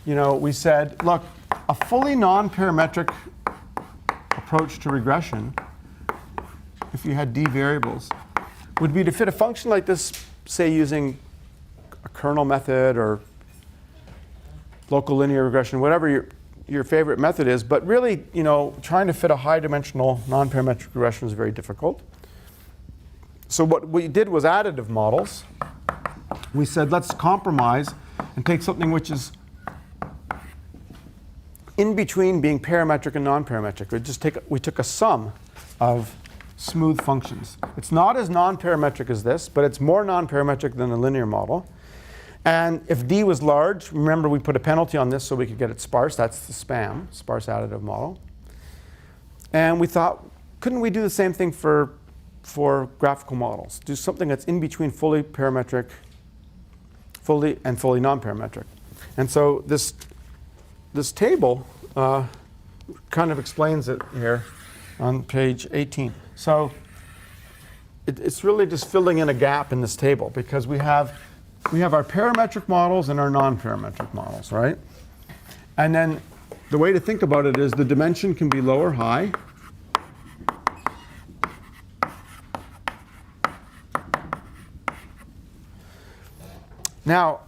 we said, look, a fully non-parametric approach to regression, if you had d variables, would be to fit a function like this, say using a kernel method or local linear regression, whatever your favorite method is. But really, trying to fit a high-dimensional non-parametric regression is very difficult. So what we did was additive models. We said, let's compromise and take something which is in between being parametric and non-parametric. We took a sum of smooth functions. It's not as non-parametric as this, but it's more non-parametric than a linear model. And if D was large, remember we put a penalty on this so we could get it sparse. That's the SPAM, sparse additive model. And we thought, couldn't we do the same thing for graphical models? Do something that's in between fully parametric, fully non-parametric. And so this table kind of explains it here on page 18. So it's really just filling in a gap in this table because we have our parametric models and our non-parametric models, right? And then the way to think about it is the dimension can be low or high. Now,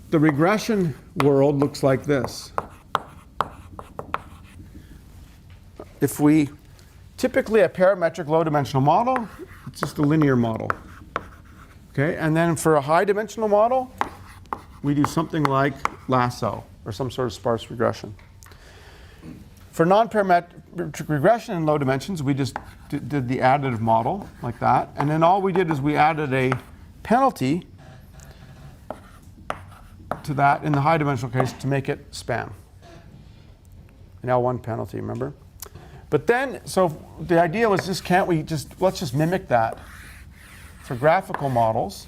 the regression world looks like this. If we typically a parametric low-dimensional model, it's just a linear model. Okay, and then for a high-dimensional model, we do something like lasso or some sort of sparse regression. For non-parametric regression in low dimensions, we just did the additive model like that, and then all we did is we added a penalty to that in the high-dimensional case to make it SPAM. An L1 penalty, remember? But then, so the idea was just let's just mimic that. For graphical models,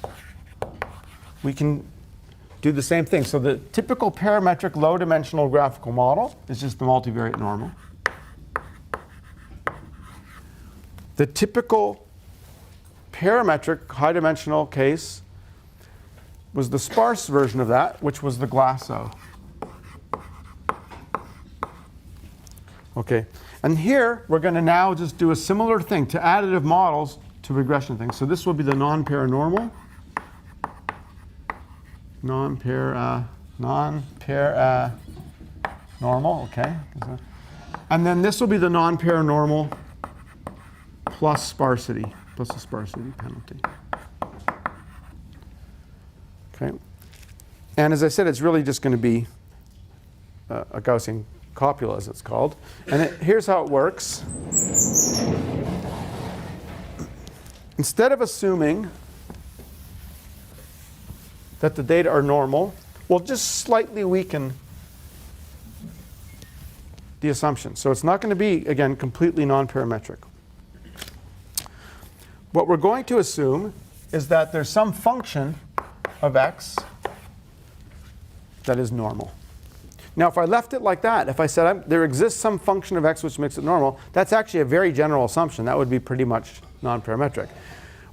we can do the same thing. So the typical parametric low-dimensional graphical model is just the multivariate normal. The typical parametric high-dimensional case was the sparse version of that, which was the lasso. Okay, and here we're going to now just do a similar thing to additive models to regression things. So this will be the non-paranormal. Normal, okay. And then this will be the non-paranormal plus sparsity, plus a sparsity penalty. Okay. And as I said, it's really just going to be a Gaussian copula, as it's called. And here's how it works. Instead of assuming that the data are normal, we'll just slightly weaken the assumption. So it's not going to be, again, completely non-parametric. What we're going to assume is that there's some function of x that is normal. Now, if I left it like that, if I said there exists some function of x which makes it normal, that's actually a very general assumption. That would be pretty much non-parametric.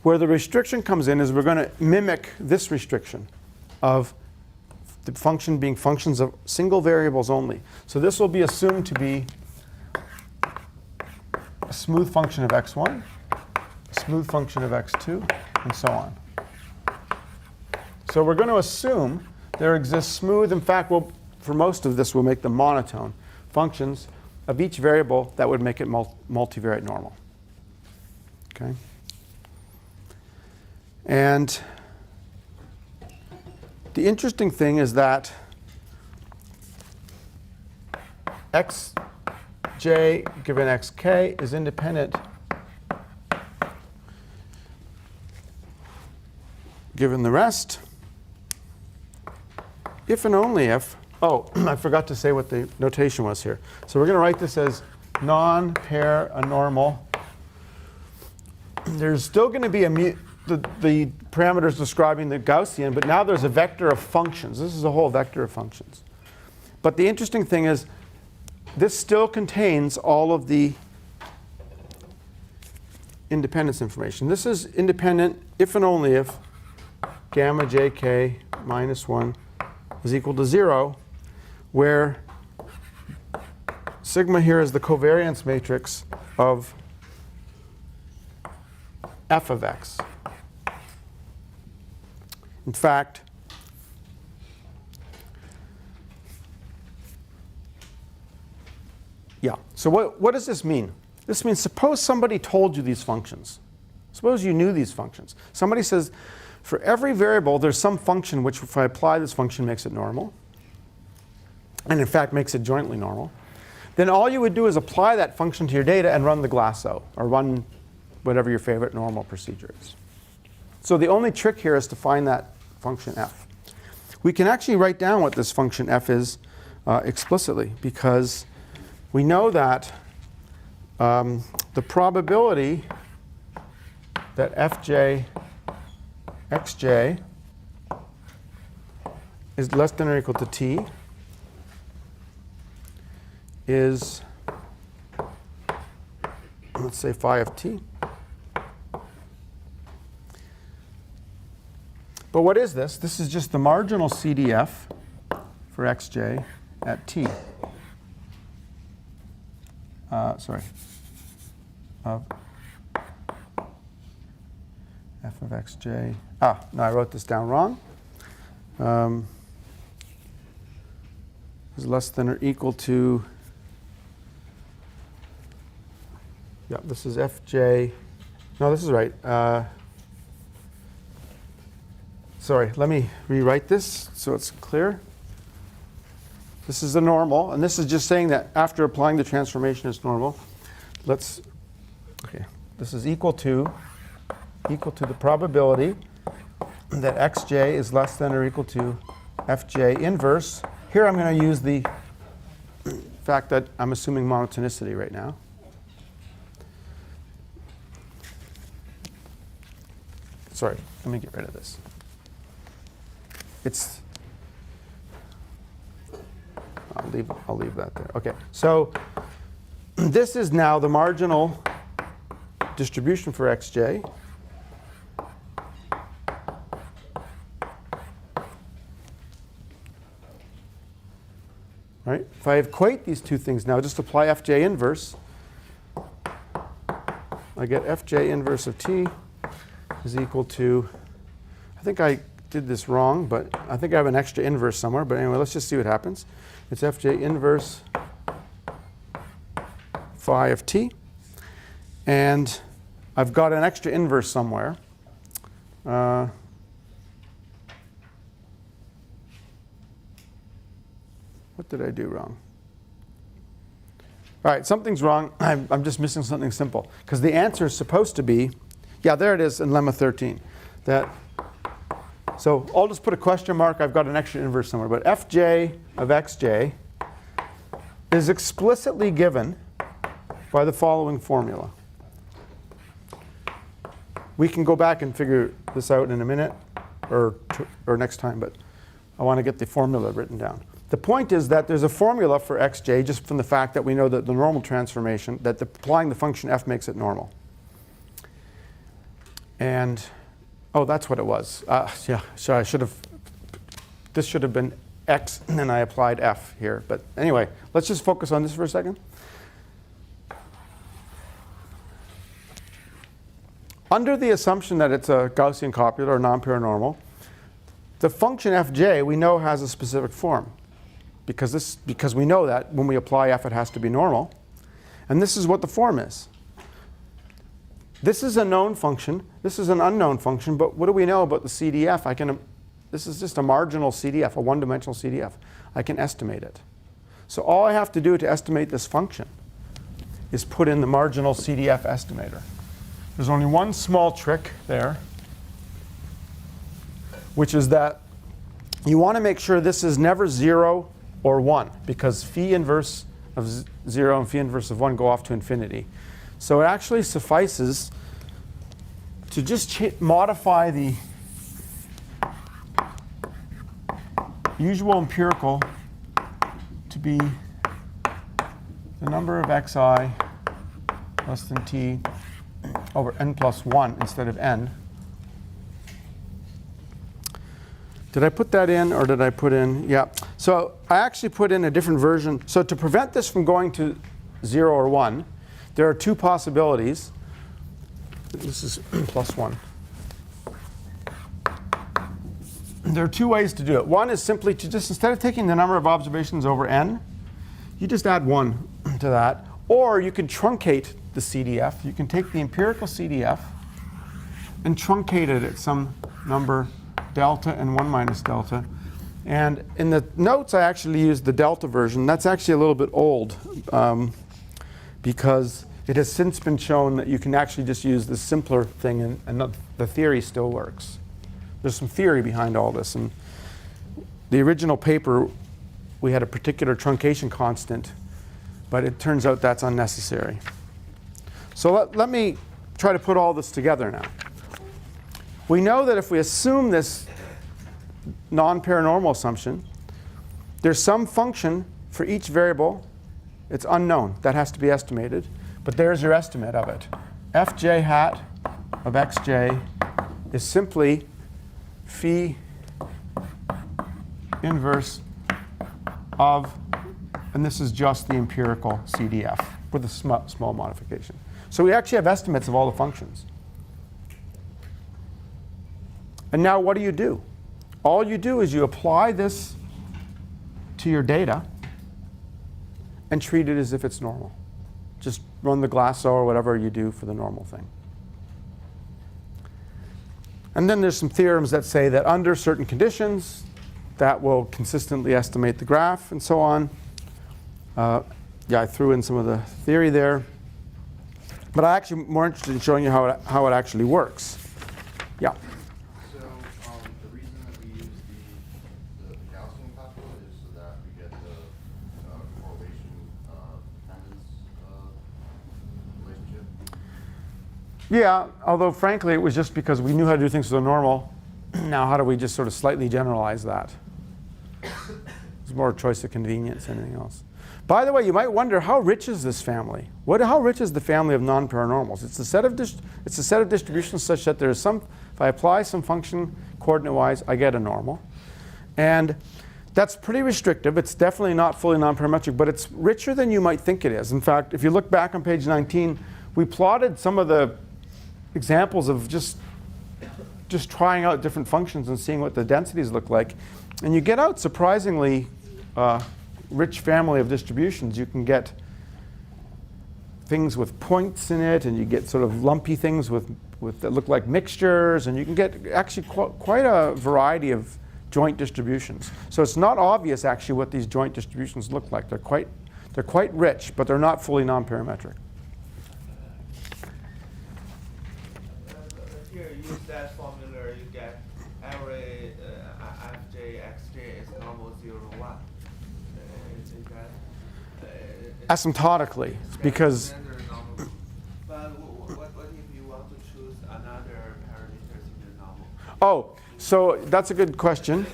Where the restriction comes in is we're going to mimic this restriction of the function being functions of single variables only. So this will be assumed to be a smooth function of x1, a smooth function of x2, and so on. So we're going to assume there exists smooth, in fact, for most of this, we'll make them monotone functions of each variable that would make it multivariate normal. Okay? And the interesting thing is that xj given xk is independent given the rest if and only if, I forgot to say what the notation was here. So we're going to write this as non-paranormal. There's still going to be the parameters describing the Gaussian, but now there's a vector of functions. This is a whole vector of functions. But the interesting thing is this still contains all of the independence information. This is independent if and only if gamma jk minus 1 is equal to 0, where sigma here is the covariance matrix of f of x. In fact, so what does this mean? This means suppose somebody told you these functions. Suppose you knew these functions. Somebody says, for every variable, there's some function which, if I apply this function, makes it normal. and in fact makes it jointly normal, then all you would do is apply that function to your data and run the Glasso, or run whatever your favorite normal procedure is. So the only trick here is to find that function f. We can actually write down what this function f is explicitly, because we know that the probability that fj xj is less than or equal to t is, let's say, phi of t. But what is this? This is just the marginal CDF for xj at t. Sorry. Of f of xj. No, I wrote this down wrong. Is less than or equal to, yeah, this is fj. No, this is right. Sorry, let me rewrite this so it's clear. This is the normal, and this is just saying that after applying the transformation it's normal. Okay, this is equal to the probability that xj is less than or equal to fj inverse. Here I'm going to use the fact that I'm assuming monotonicity right now. Sorry, let me get rid of this. I'll leave that there. Okay, so this is now the marginal distribution for xj. Right? If I equate these two things now, just apply fj inverse, I get fj inverse of t is equal to, I think I did this wrong, but I think I have an extra inverse somewhere. But anyway, let's just see what happens. It's fj inverse phi of t. And I've got an extra inverse somewhere. What did I do wrong? All right, something's wrong. I'm just missing something simple. Because the answer is supposed to be, yeah, there it is in lemma 13. So I'll just put a question mark. I've got an extra inverse somewhere. But fj of xj is explicitly given by the following formula. We can go back and figure this out in a minute or next time, but I want to get the formula written down. The point is that there's a formula for xj just from the fact that we know that the normal transformation, that applying the function f makes it normal. And oh, that's what it was. Yeah, so this should have been x, and then I applied f here. But anyway, let's just focus on this for a second. Under the assumption that it's a Gaussian copular or non-pure normal, the function fj we know has a specific form. Because we know that when we apply f, it has to be normal. And this is what the form is. This is a known function. This is an unknown function. But what do we know about the CDF? This is just a marginal CDF, a one-dimensional CDF. I can estimate it. So all I have to do to estimate this function is put in the marginal CDF estimator. There's only one small trick there, which is that you want to make sure this is never 0 or 1, because phi inverse of 0 and phi inverse of 1 go off to infinity. So it actually suffices to just modify the usual empirical to be the number of xi less than t over n plus 1 instead of n. Did I put that in, or did I put in? Yeah. So I actually put in a different version. So to prevent this from going to 0 or 1, there are two possibilities. This is plus 1. There are two ways to do it. One is simply to just, instead of taking the number of observations over n, you just add 1 to that. Or you can truncate the CDF. You can take the empirical CDF and truncate it at some number delta and 1 minus delta. And in the notes, I actually used the delta version. That's actually a little bit old because it has since been shown that you can actually just use the simpler thing and the theory still works. There's some theory behind all this. And the original paper, we had a particular truncation constant, but it turns out that's unnecessary. So let me try to put all this together now. We know that if we assume this non-paranormal assumption, there's some function for each variable. It's unknown. That has to be estimated. But there's your estimate of it. Fj hat of xj is simply phi inverse of, and this is just the empirical CDF with a small modification. So we actually have estimates of all the functions. And now what do? All you do is you apply this to your data and treat it as if it's normal. Just run the Glasso or whatever you do for the normal thing. And then there's some theorems that say that under certain conditions, that will consistently estimate the graph and so on. Yeah, I threw in some of the theory there. But I'm actually more interested in showing you how it actually works. Yeah. So the reason that we use the Gaussian calculus is so that we get the correlation dependence relationship. Yeah, although frankly, it was just because we knew how to do things with the normal. Now, how do we just sort of slightly generalize that? It's more a choice of convenience than anything else. By the way, you might wonder, how rich is this family? How rich is the family of non-paranormals? It's a set of distributions such that there is some, if I apply some function coordinate-wise, I get a normal. And that's pretty restrictive. It's definitely not fully non-parametric, but it's richer than you might think it is. In fact, if you look back on page 19, we plotted some of the examples of just trying out different functions and seeing what the densities look like. And you get out surprisingly rich family of distributions. You can get things with points in it, and you get sort of lumpy things with that look like mixtures, and you can get actually quite a variety of joint distributions. So it's not obvious actually what these joint distributions look like. They're quite rich, but they're not fully non-parametric. Here, use that formula, you get every fj, xj is normal 0, 1. Asymptotically, because But what if you want to choose another parameters in the normal? oh, so that's a good question.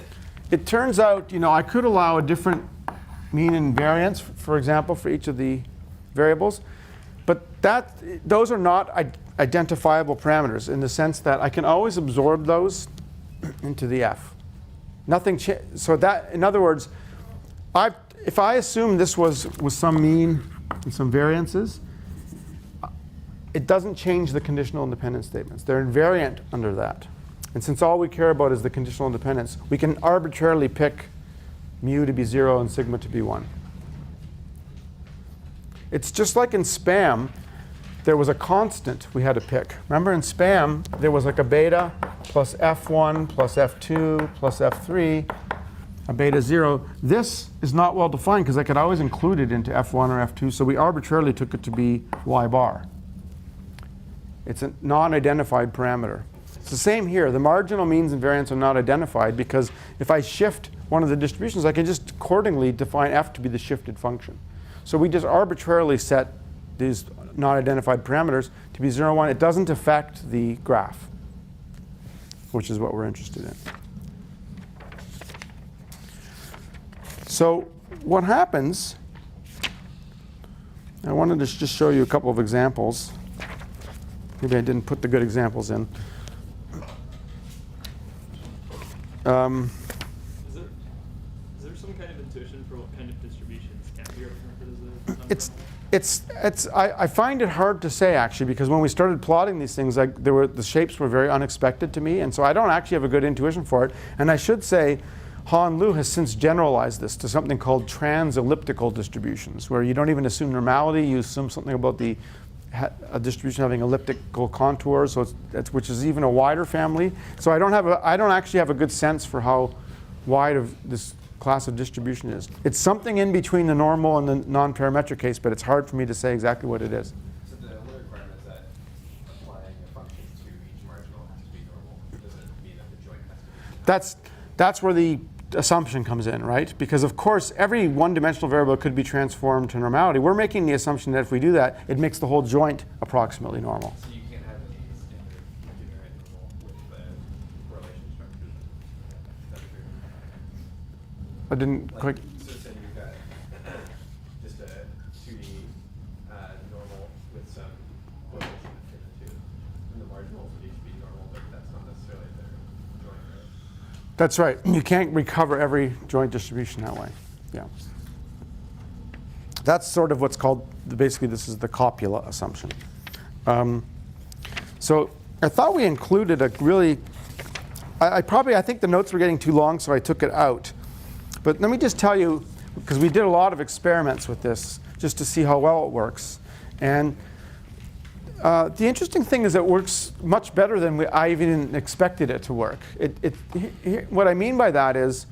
It turns out, I could allow a different mean and variance, for example, for each of the variables, but those are not identifiable parameters in the sense that I can always absorb those into the f. So that, in other words, if I assume this was some mean and some variances, it doesn't change the conditional independence statements. They're invariant under that. And since all we care about is the conditional independence, we can arbitrarily pick mu to be 0 and sigma to be 1. It's just like in spam, there was a constant we had to pick. Remember in spam, there was like a beta plus f1 plus f2 plus f3, a beta 0. This is not well defined because I could always include it into f1 or f2, so we arbitrarily took it to be y bar. It's a non-identified parameter. It's the same here. The marginal means and variance are not identified because if I shift one of the distributions, I can just accordingly define f to be the shifted function. So we just arbitrarily set these non-identified parameters to be 0, 1. It doesn't affect the graph, which is what we're interested in. So what happens, I wanted to just show you a couple of examples. Maybe I didn't put the good examples in. Is there some kind of intuition for what kind of distributions can be represented as a number? I find it hard to say actually, because when we started plotting these things, the shapes were very unexpected to me, and so I don't actually have a good intuition for it. And I should say, Han Liu has since generalized this to something called trans-elliptical distributions, where you don't even assume normality, you assume something about a distribution having elliptical contours, so which is even a wider family. So I don't actually have a good sense for how wide of this class of distribution is. It's something in between the normal and the non-parametric case, but it's hard for me to say exactly what it is. So the only requirement is that applying a function to each marginal has to be normal. Doesn't mean that the joint has to be. That's where the assumption comes in, right? Because of course, every one-dimensional variable could be transformed to normality. We're making the assumption that if we do that, it makes the whole joint approximately normal. So you can't have any standard engineering normal with the correlation structure. That's true. I didn't quite. So say you've got just a 2D normal with some correlation between the two. And the marginals would each be normal, but that's not necessarily their joint, right? That's right. You can't recover every joint distribution that way. Yeah. That's sort of what's called, basically this is the copula assumption. So I thought we included a really, I think the notes were getting too long, so I took it out. But let me just tell you, because we did a lot of experiments with this just to see how well it works. And the interesting thing is it works much better than I even expected it to work. What I mean by that is,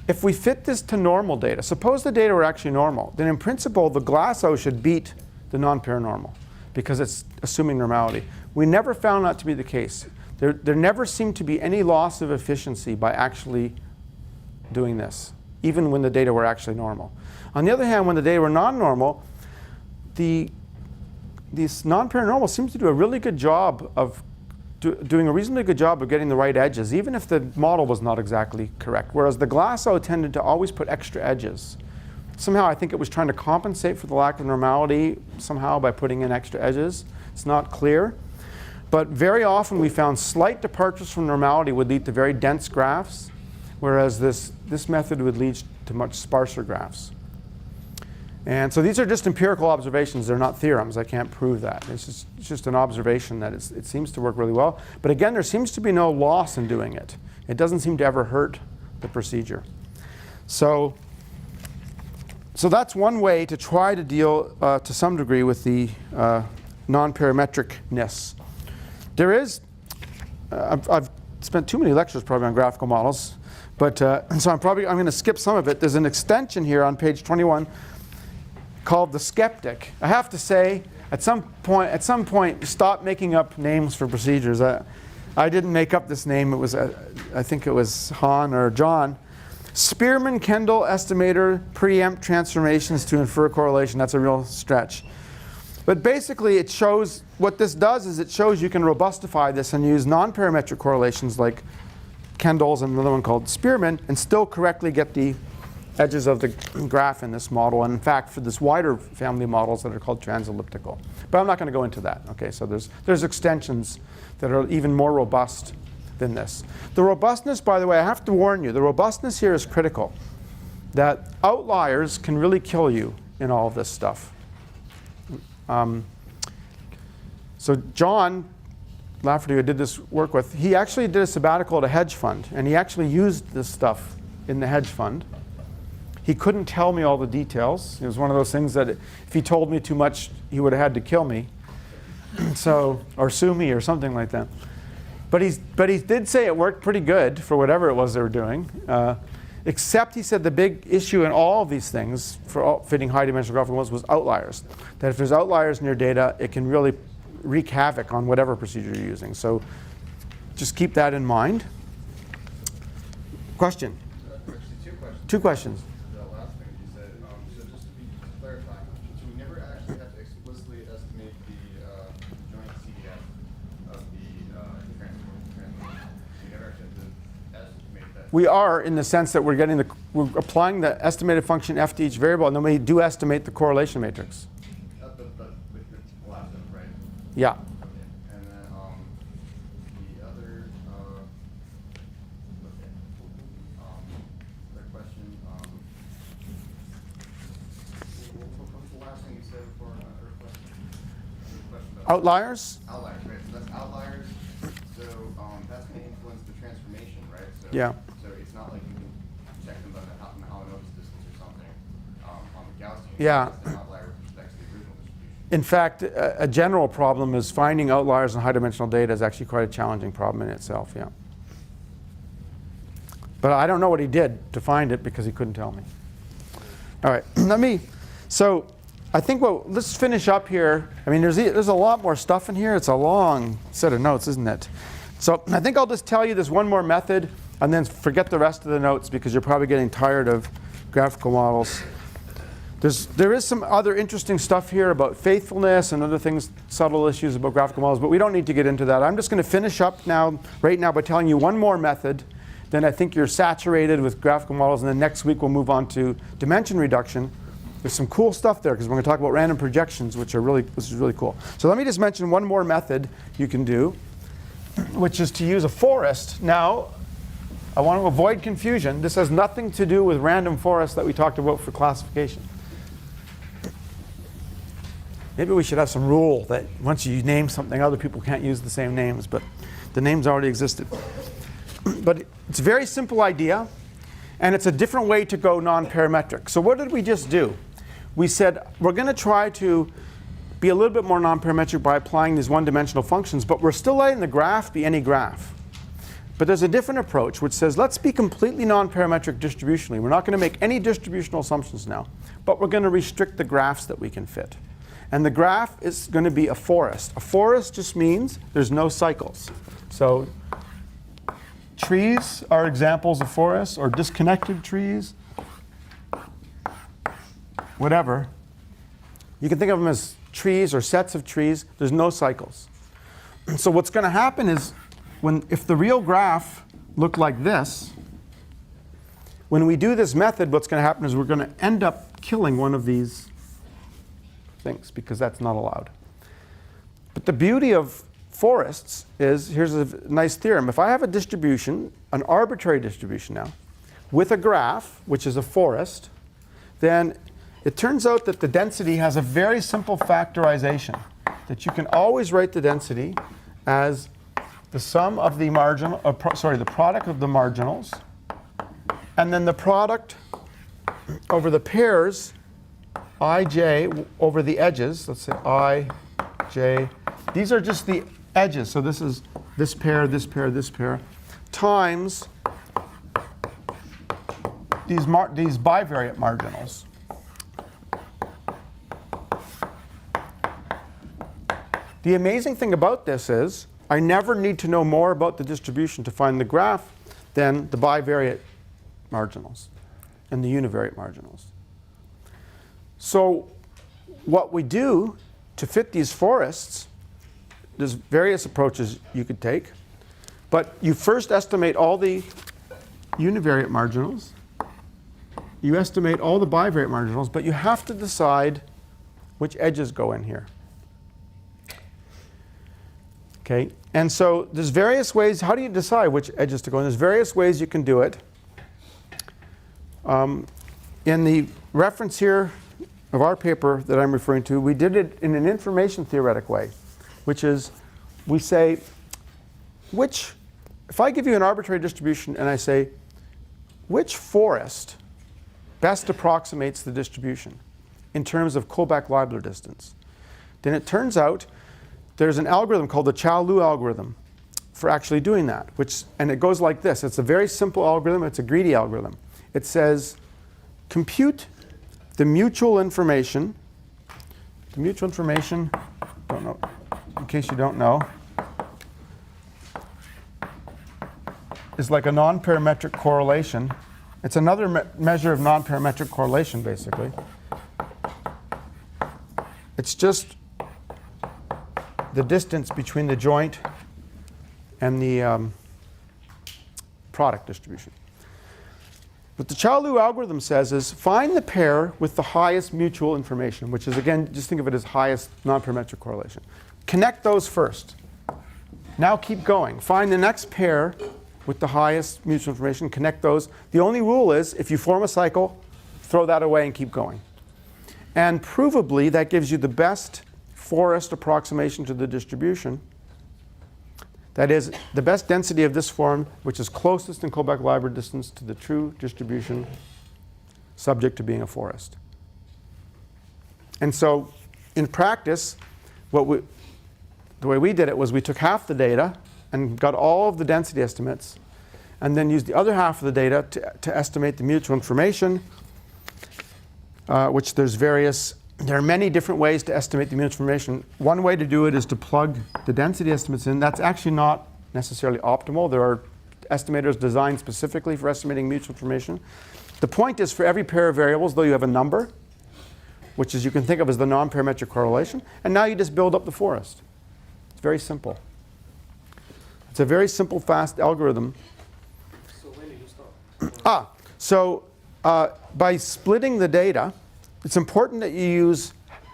if we fit this to normal data, suppose the data were actually normal, then in principle the Glasso should beat the non-paranormal because it's assuming normality. We never found that to be the case. There never seemed to be any loss of efficiency by actually doing this, even when the data were actually normal. On the other hand, when the data were non-normal, this non-paranormal seems to do a really good job of doing a reasonably good job of getting the right edges, even if the model was not exactly correct. Whereas the Glasso tended to always put extra edges. Somehow I think it was trying to compensate for the lack of normality somehow by putting in extra edges. It's not clear. But very often we found slight departures from normality would lead to very dense graphs, whereas this method would lead to much sparser graphs. And so these are just empirical observations. They're not theorems. I can't prove that. It's just an observation that it seems to work really well. But again, there seems to be no loss in doing it. It doesn't seem to ever hurt the procedure. So that's one way to try to deal to some degree with the non-parametricness. There is, I've spent too many lectures probably on graphical models, but so I'm going to skip some of it. There's an extension here on page 21 called the skeptic. I have to say, at some point, stop making up names for procedures. I didn't make up this name. It was, I think it was Han or John. Spearman-Kendall estimator preempt transformations to infer correlation. That's a real stretch. But basically, it shows, what this does is it shows you can robustify this and use non-parametric correlations like Kendall's and another one called Spearman and still correctly get the edges of the graph in this model, and in fact for this wider family of models that are called transelliptical. But I'm not going to go into that. Okay, so there's extensions that are even more robust than this. The robustness, by the way, I have to warn you, the robustness here is critical. That outliers can really kill you in all of this stuff. So John Lafferty, who I did this work with, he actually did a sabbatical at a hedge fund, and he actually used this stuff in the hedge fund. He couldn't tell me all the details. It was one of those things that if he told me too much, he would have had to kill me, or sue me or something like that. But he did say it worked pretty good for whatever it was they were doing. Except he said the big issue in all of these things for fitting high-dimensional graphical models was outliers. That if there's outliers in your data, it can really wreak havoc on whatever procedure you're using. So just keep that in mind. Question? Actually, two questions. Two questions. The last thing you said, so just to clarify, so we never actually have to explicitly estimate the joint CDF of the transform. You never actually have to estimate that. We are, in the sense that we're applying the estimated function f to each variable, and then we do estimate the correlation matrix. But with the last one, right? Yeah. Okay. And then the other question. What's the last thing you said before her question about Outliers? outliers, right? So that's outliers. So that's going to influence the transformation, right? So, Yeah. So it's not like you can check them by the Mahalanobis distance or something on the Gaussian. Yeah. It's an outlier with respect to the original distribution. In fact, a general problem is finding outliers in high-dimensional data is actually quite a challenging problem in itself, yeah. But I don't know what he did to find it because he couldn't tell me. All right, so I think let's finish up here. I mean, there's a lot more stuff in here. It's a long set of notes, isn't it? So I think I'll just tell you this one more method and then forget the rest of the notes because you're probably getting tired of graphical models. There is some other interesting stuff here about faithfulness and other things, subtle issues about graphical models, but we don't need to get into that. I'm just going to finish up right now by telling you one more method. Then I think you're saturated with graphical models, and then next week we'll move on to dimension reduction. There's some cool stuff there because we're going to talk about random projections, which is really cool. So let me just mention one more method you can do, which is to use a forest. Now, I want to avoid confusion. This has nothing to do with random forests that we talked about for classification. Maybe we should have some rule that once you name something, other people can't use the same names, but the names already existed. But it's a very simple idea, and it's a different way to go non-parametric. So what did we just do? We said we're going to try to be a little bit more non-parametric by applying these one-dimensional functions, but we're still letting the graph be any graph. But there's a different approach which says let's be completely non-parametric distributionally. We're not going to make any distributional assumptions now, but we're going to restrict the graphs that we can fit. And the graph is going to be a forest. A forest just means there's no cycles. So trees are examples of forests, or disconnected trees, whatever. You can think of them as trees or sets of trees. There's no cycles. So what's going to happen is if the real graph looked like this, when we do this method, what's going to happen is we're going to end up killing one of these things because that's not allowed. But the beauty of forests is, here's a nice theorem. If I have a distribution, an arbitrary distribution now, with a graph, which is a forest, then it turns out that the density has a very simple factorization, that you can always write the density as the sum of the the product of the marginals, and then the product over the pairs ij over the edges. Let's say ij. These are just the edges. So this is this pair, this pair, this pair, times these bivariate marginals. The amazing thing about this is I never need to know more about the distribution to find the graph than the bivariate marginals and the univariate marginals. So what we do to fit these forests, there's various approaches you could take, but you first estimate all the univariate marginals, you estimate all the bivariate marginals, but you have to decide which edges go in here. Okay, and so there's various ways. How do you decide which edges to go in? There's various ways you can do it. In the reference here of our paper that I'm referring to, we did it in an information theoretic way, which is we say, if I give you an arbitrary distribution and I say, which forest best approximates the distribution in terms of Kullback-Leibler distance, then it turns out there's an algorithm called the Chow-Liu algorithm for actually doing that, and it goes like this. It's a very simple algorithm. It's a greedy algorithm. It says, compute the mutual information. The mutual information, don't know, in case you don't know, is like a non-parametric correlation. It's another measure of non-parametric correlation, basically. It's just the distance between the joint and the product distribution. What the Chow-Liu algorithm says is find the pair with the highest mutual information, which is, again, just think of it as highest non-parametric correlation. Connect those first. Now keep going. Find the next pair with the highest mutual information, connect those. The only rule is if you form a cycle, throw that away and keep going. And provably, that gives you the best forest approximation to the distribution. That is, the best density of this form, which is closest in Kullback-Leibler distance to the true distribution subject to being a forest. And so, in practice, the way we did it was we took half the data and got all of the density estimates, and then use the other half of the data to estimate the mutual information, which there are many different ways to estimate the mutual information. One way to do it is to plug the density estimates in. That's actually not necessarily optimal. There are estimators designed specifically for estimating mutual information. The point is, for every pair of variables, though, you have a number, which is you can think of as the non-parametric correlation, and now you just build up the forest. It's very simple. It's a very simple, fast algorithm. So when do you stop? So by splitting the data, it's important that you use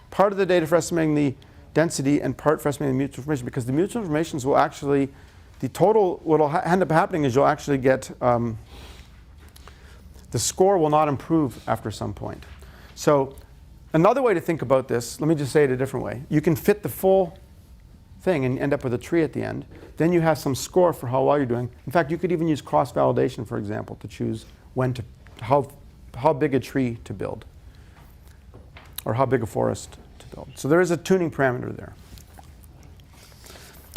part of the data for estimating the density and part for estimating the mutual information, because the mutual informations will actually, the total, what will end up happening is you'll actually get, the score will not improve after some point. So another way to think about this, let me just say it a different way. You can fit the full thing and end up with a tree at the end. Then you have some score for how well you're doing. In fact, you could even use cross-validation, for example, to choose how big a tree to build, or how big a forest to build. So there is a tuning parameter there.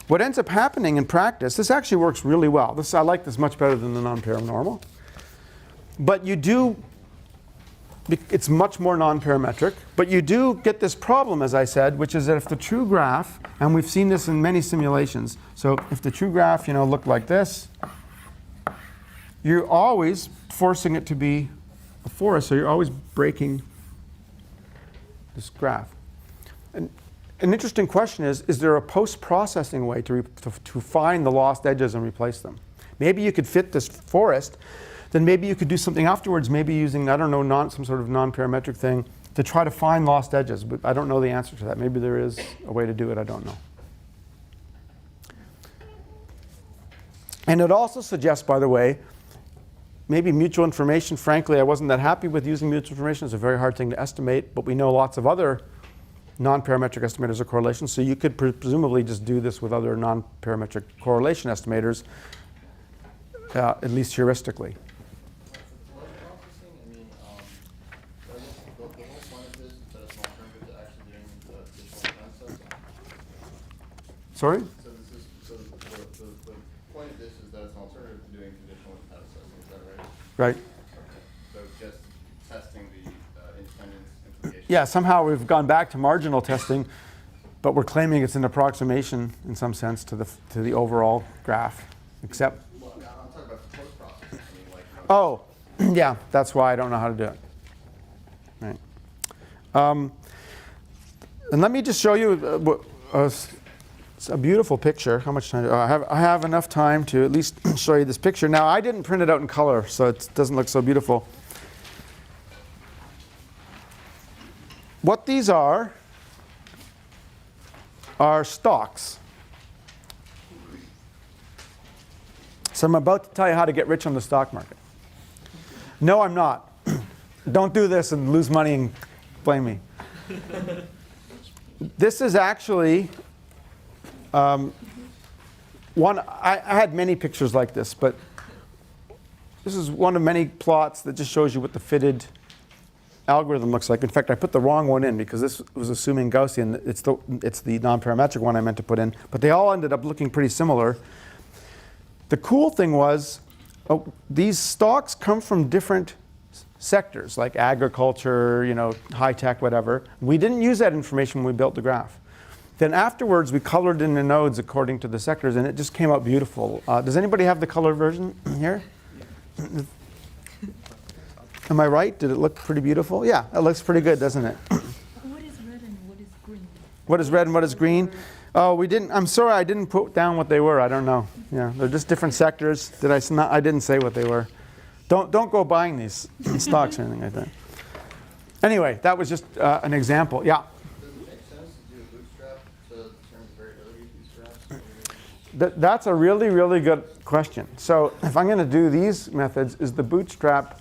What ends up happening in practice, this actually works really well. I like this much better than the non-paranormal. But you do, it's much more non-parametric, but you do get this problem, as I said, which is that if the true graph, and we've seen this in many simulations, so if the true graph, looked like this, you're always forcing it to be a forest, so you're always breaking this graph. And an interesting question is there a post-processing way to find the lost edges and replace them? Maybe you could fit this forest, then maybe you could do something afterwards, maybe using, I don't know, some sort of non-parametric thing to try to find lost edges. But I don't know the answer to that. Maybe there is a way to do it, I don't know. And it also suggests, by the way, maybe mutual information. Frankly, I wasn't that happy with using mutual information. It's a very hard thing to estimate, but we know lots of other non-parametric estimators of correlation, so you could presumably just do this with other non-parametric correlation estimators, at least heuristically. Sorry? So the point of this is that it's an alternative to doing conditional assessing, is that right? Right. Okay. So just testing the independence implications. Yeah, somehow we've gone back to marginal testing, but we're claiming it's an approximation in some sense to the overall graph, except. Well, I'm talking about the post-processing. Oh, yeah, that's why I don't know how to do it. Right. And let me just show you it's a beautiful picture. How much time do I have? I have enough time to at least show you this picture. Now, I didn't print it out in color, so it doesn't look so beautiful. What these are stocks. So I'm about to tell you how to get rich on the stock market. No, I'm not. Don't do this and lose money and blame me. This is actually I had many pictures like this, but this is one of many plots that just shows you what the fitted algorithm looks like. In fact, I put the wrong one in because this was assuming Gaussian. It's the non-parametric one I meant to put in, but they all ended up looking pretty similar. The cool thing was these stocks come from different sectors, like agriculture, high tech, whatever. We didn't use that information when we built the graph. Then afterwards, we colored in the nodes according to the sectors, and it just came out beautiful. Does anybody have the color version here? Am I right? Did it look pretty beautiful? Yeah, it looks pretty good, doesn't it? What is red and what is green? What is red and what is green? Oh, we didn't. I'm sorry, I didn't put down what they were. I don't know. Yeah, they're just different sectors. I didn't say what they were. Don't go buying these stocks or anything like that. Anyway, that was just an example. Yeah. Does it make sense to do a bootstrap to determine the variability of these graphs? That's a really, really good question. So if I'm going to do these methods, is the bootstrap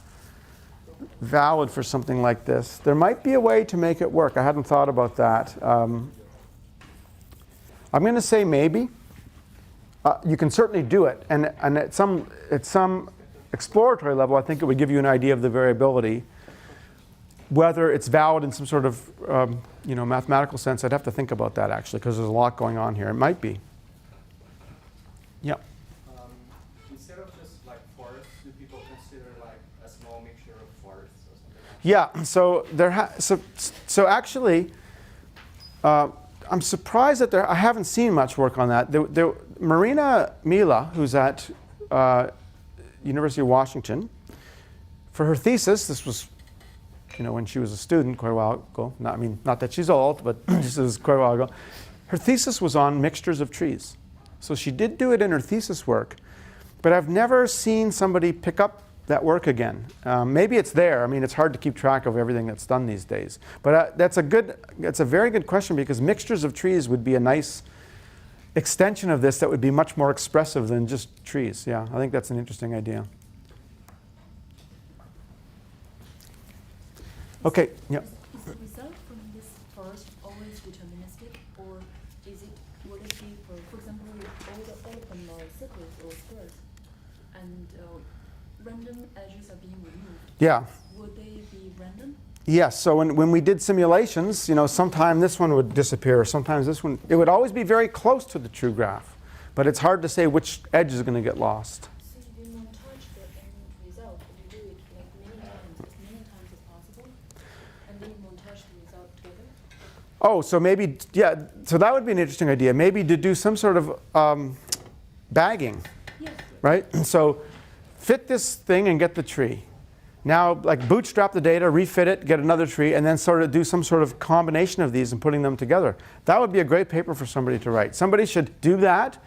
valid for something like this? There might be a way to make it work. I hadn't thought about that. I'm going to say maybe. You can certainly do it. And at some exploratory level, I think it would give you an idea of the variability. Whether it's valid in some sort of mathematical sense, I'd have to think about that actually, because there's a lot going on here. It might be. Yeah. Instead of just like for do people consider like a small mixture of forests or something like that? Yeah, so actually, I'm surprised that I haven't seen much work on that. Marina Mila, who's at University of Washington, for her thesis, this was, when she was a student quite a while ago. Not that she's old, but this was quite a while ago. Her thesis was on mixtures of trees. So she did do it in her thesis work, but I've never seen somebody pick up that work again. Maybe it's there. It's hard to keep track of everything that's done these days. But that's a very good question, because mixtures of trees would be a nice extension of this that would be much more expressive than just trees. Yeah, I think that's an interesting idea. Okay, yeah. Is the result from this first always deterministic, or would it be, for example, all of them are circles or squares, and random edges are being removed? Yeah. Would they be random? Yes, so when we did simulations, sometime this one would disappear, sometimes this one. It would always be very close to the true graph, but it's hard to say which edge is going to get lost. So you montage the end result, you do it like many times as possible, and then you montage the result together? Oh, so maybe, yeah, so that would be an interesting idea. Maybe to do some sort of bagging, Yeah. right? So fit this thing and get the tree. Now, like bootstrap the data, refit it, get another tree, and then sort of do some sort of combination of these and putting them together. That would be a great paper for somebody to write. Somebody should do that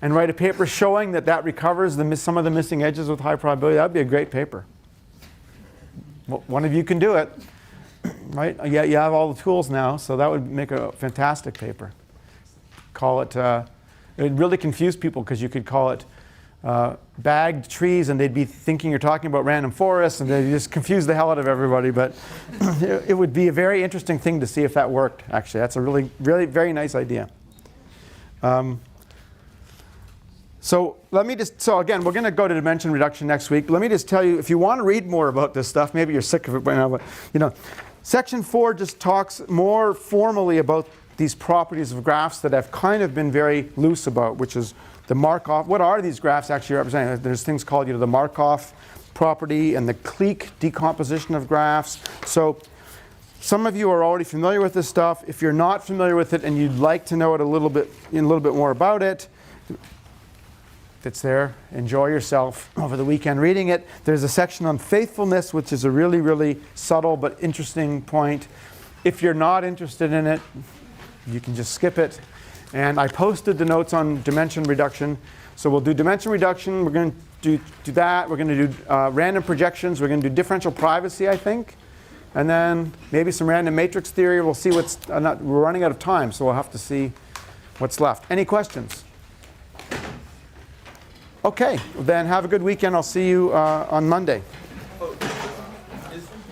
and write a paper showing that recovers some of the missing edges with high probability. That would be a great paper. Well, one of you can do it, right? Yeah, you have all the tools now, so that would make a fantastic paper. Call it, it would really confuse people, because you could call it bagged trees, and they'd be thinking you're talking about random forests, and they just confuse the hell out of everybody. But it would be a very interesting thing to see if that worked, actually. That's a really, really very nice idea. So again, we're going to go to dimension reduction next week. Let me just tell you, if you want to read more about this stuff, maybe you're sick of it by now, but section 4 just talks more formally about these properties of graphs that I've kind of been very loose about, which is the Markov. What are these graphs actually representing? There's things called the Markov property and the clique decomposition of graphs. So some of you are already familiar with this stuff. If you're not familiar with it and you'd like to know it a little bit more about it, it's there. Enjoy yourself over the weekend reading it. There's a section on faithfulness, which is a really, really subtle but interesting point. If you're not interested in it, you can just skip it. And I posted the notes on dimension reduction. So we'll do dimension reduction. We're going to do that. We're going to do random projections. We're going to do differential privacy, I think. And then maybe some random matrix theory. We'll see what's, we're running out of time, so we'll have to see what's left. Any questions? Okay, well then have a good weekend. I'll see you on Monday.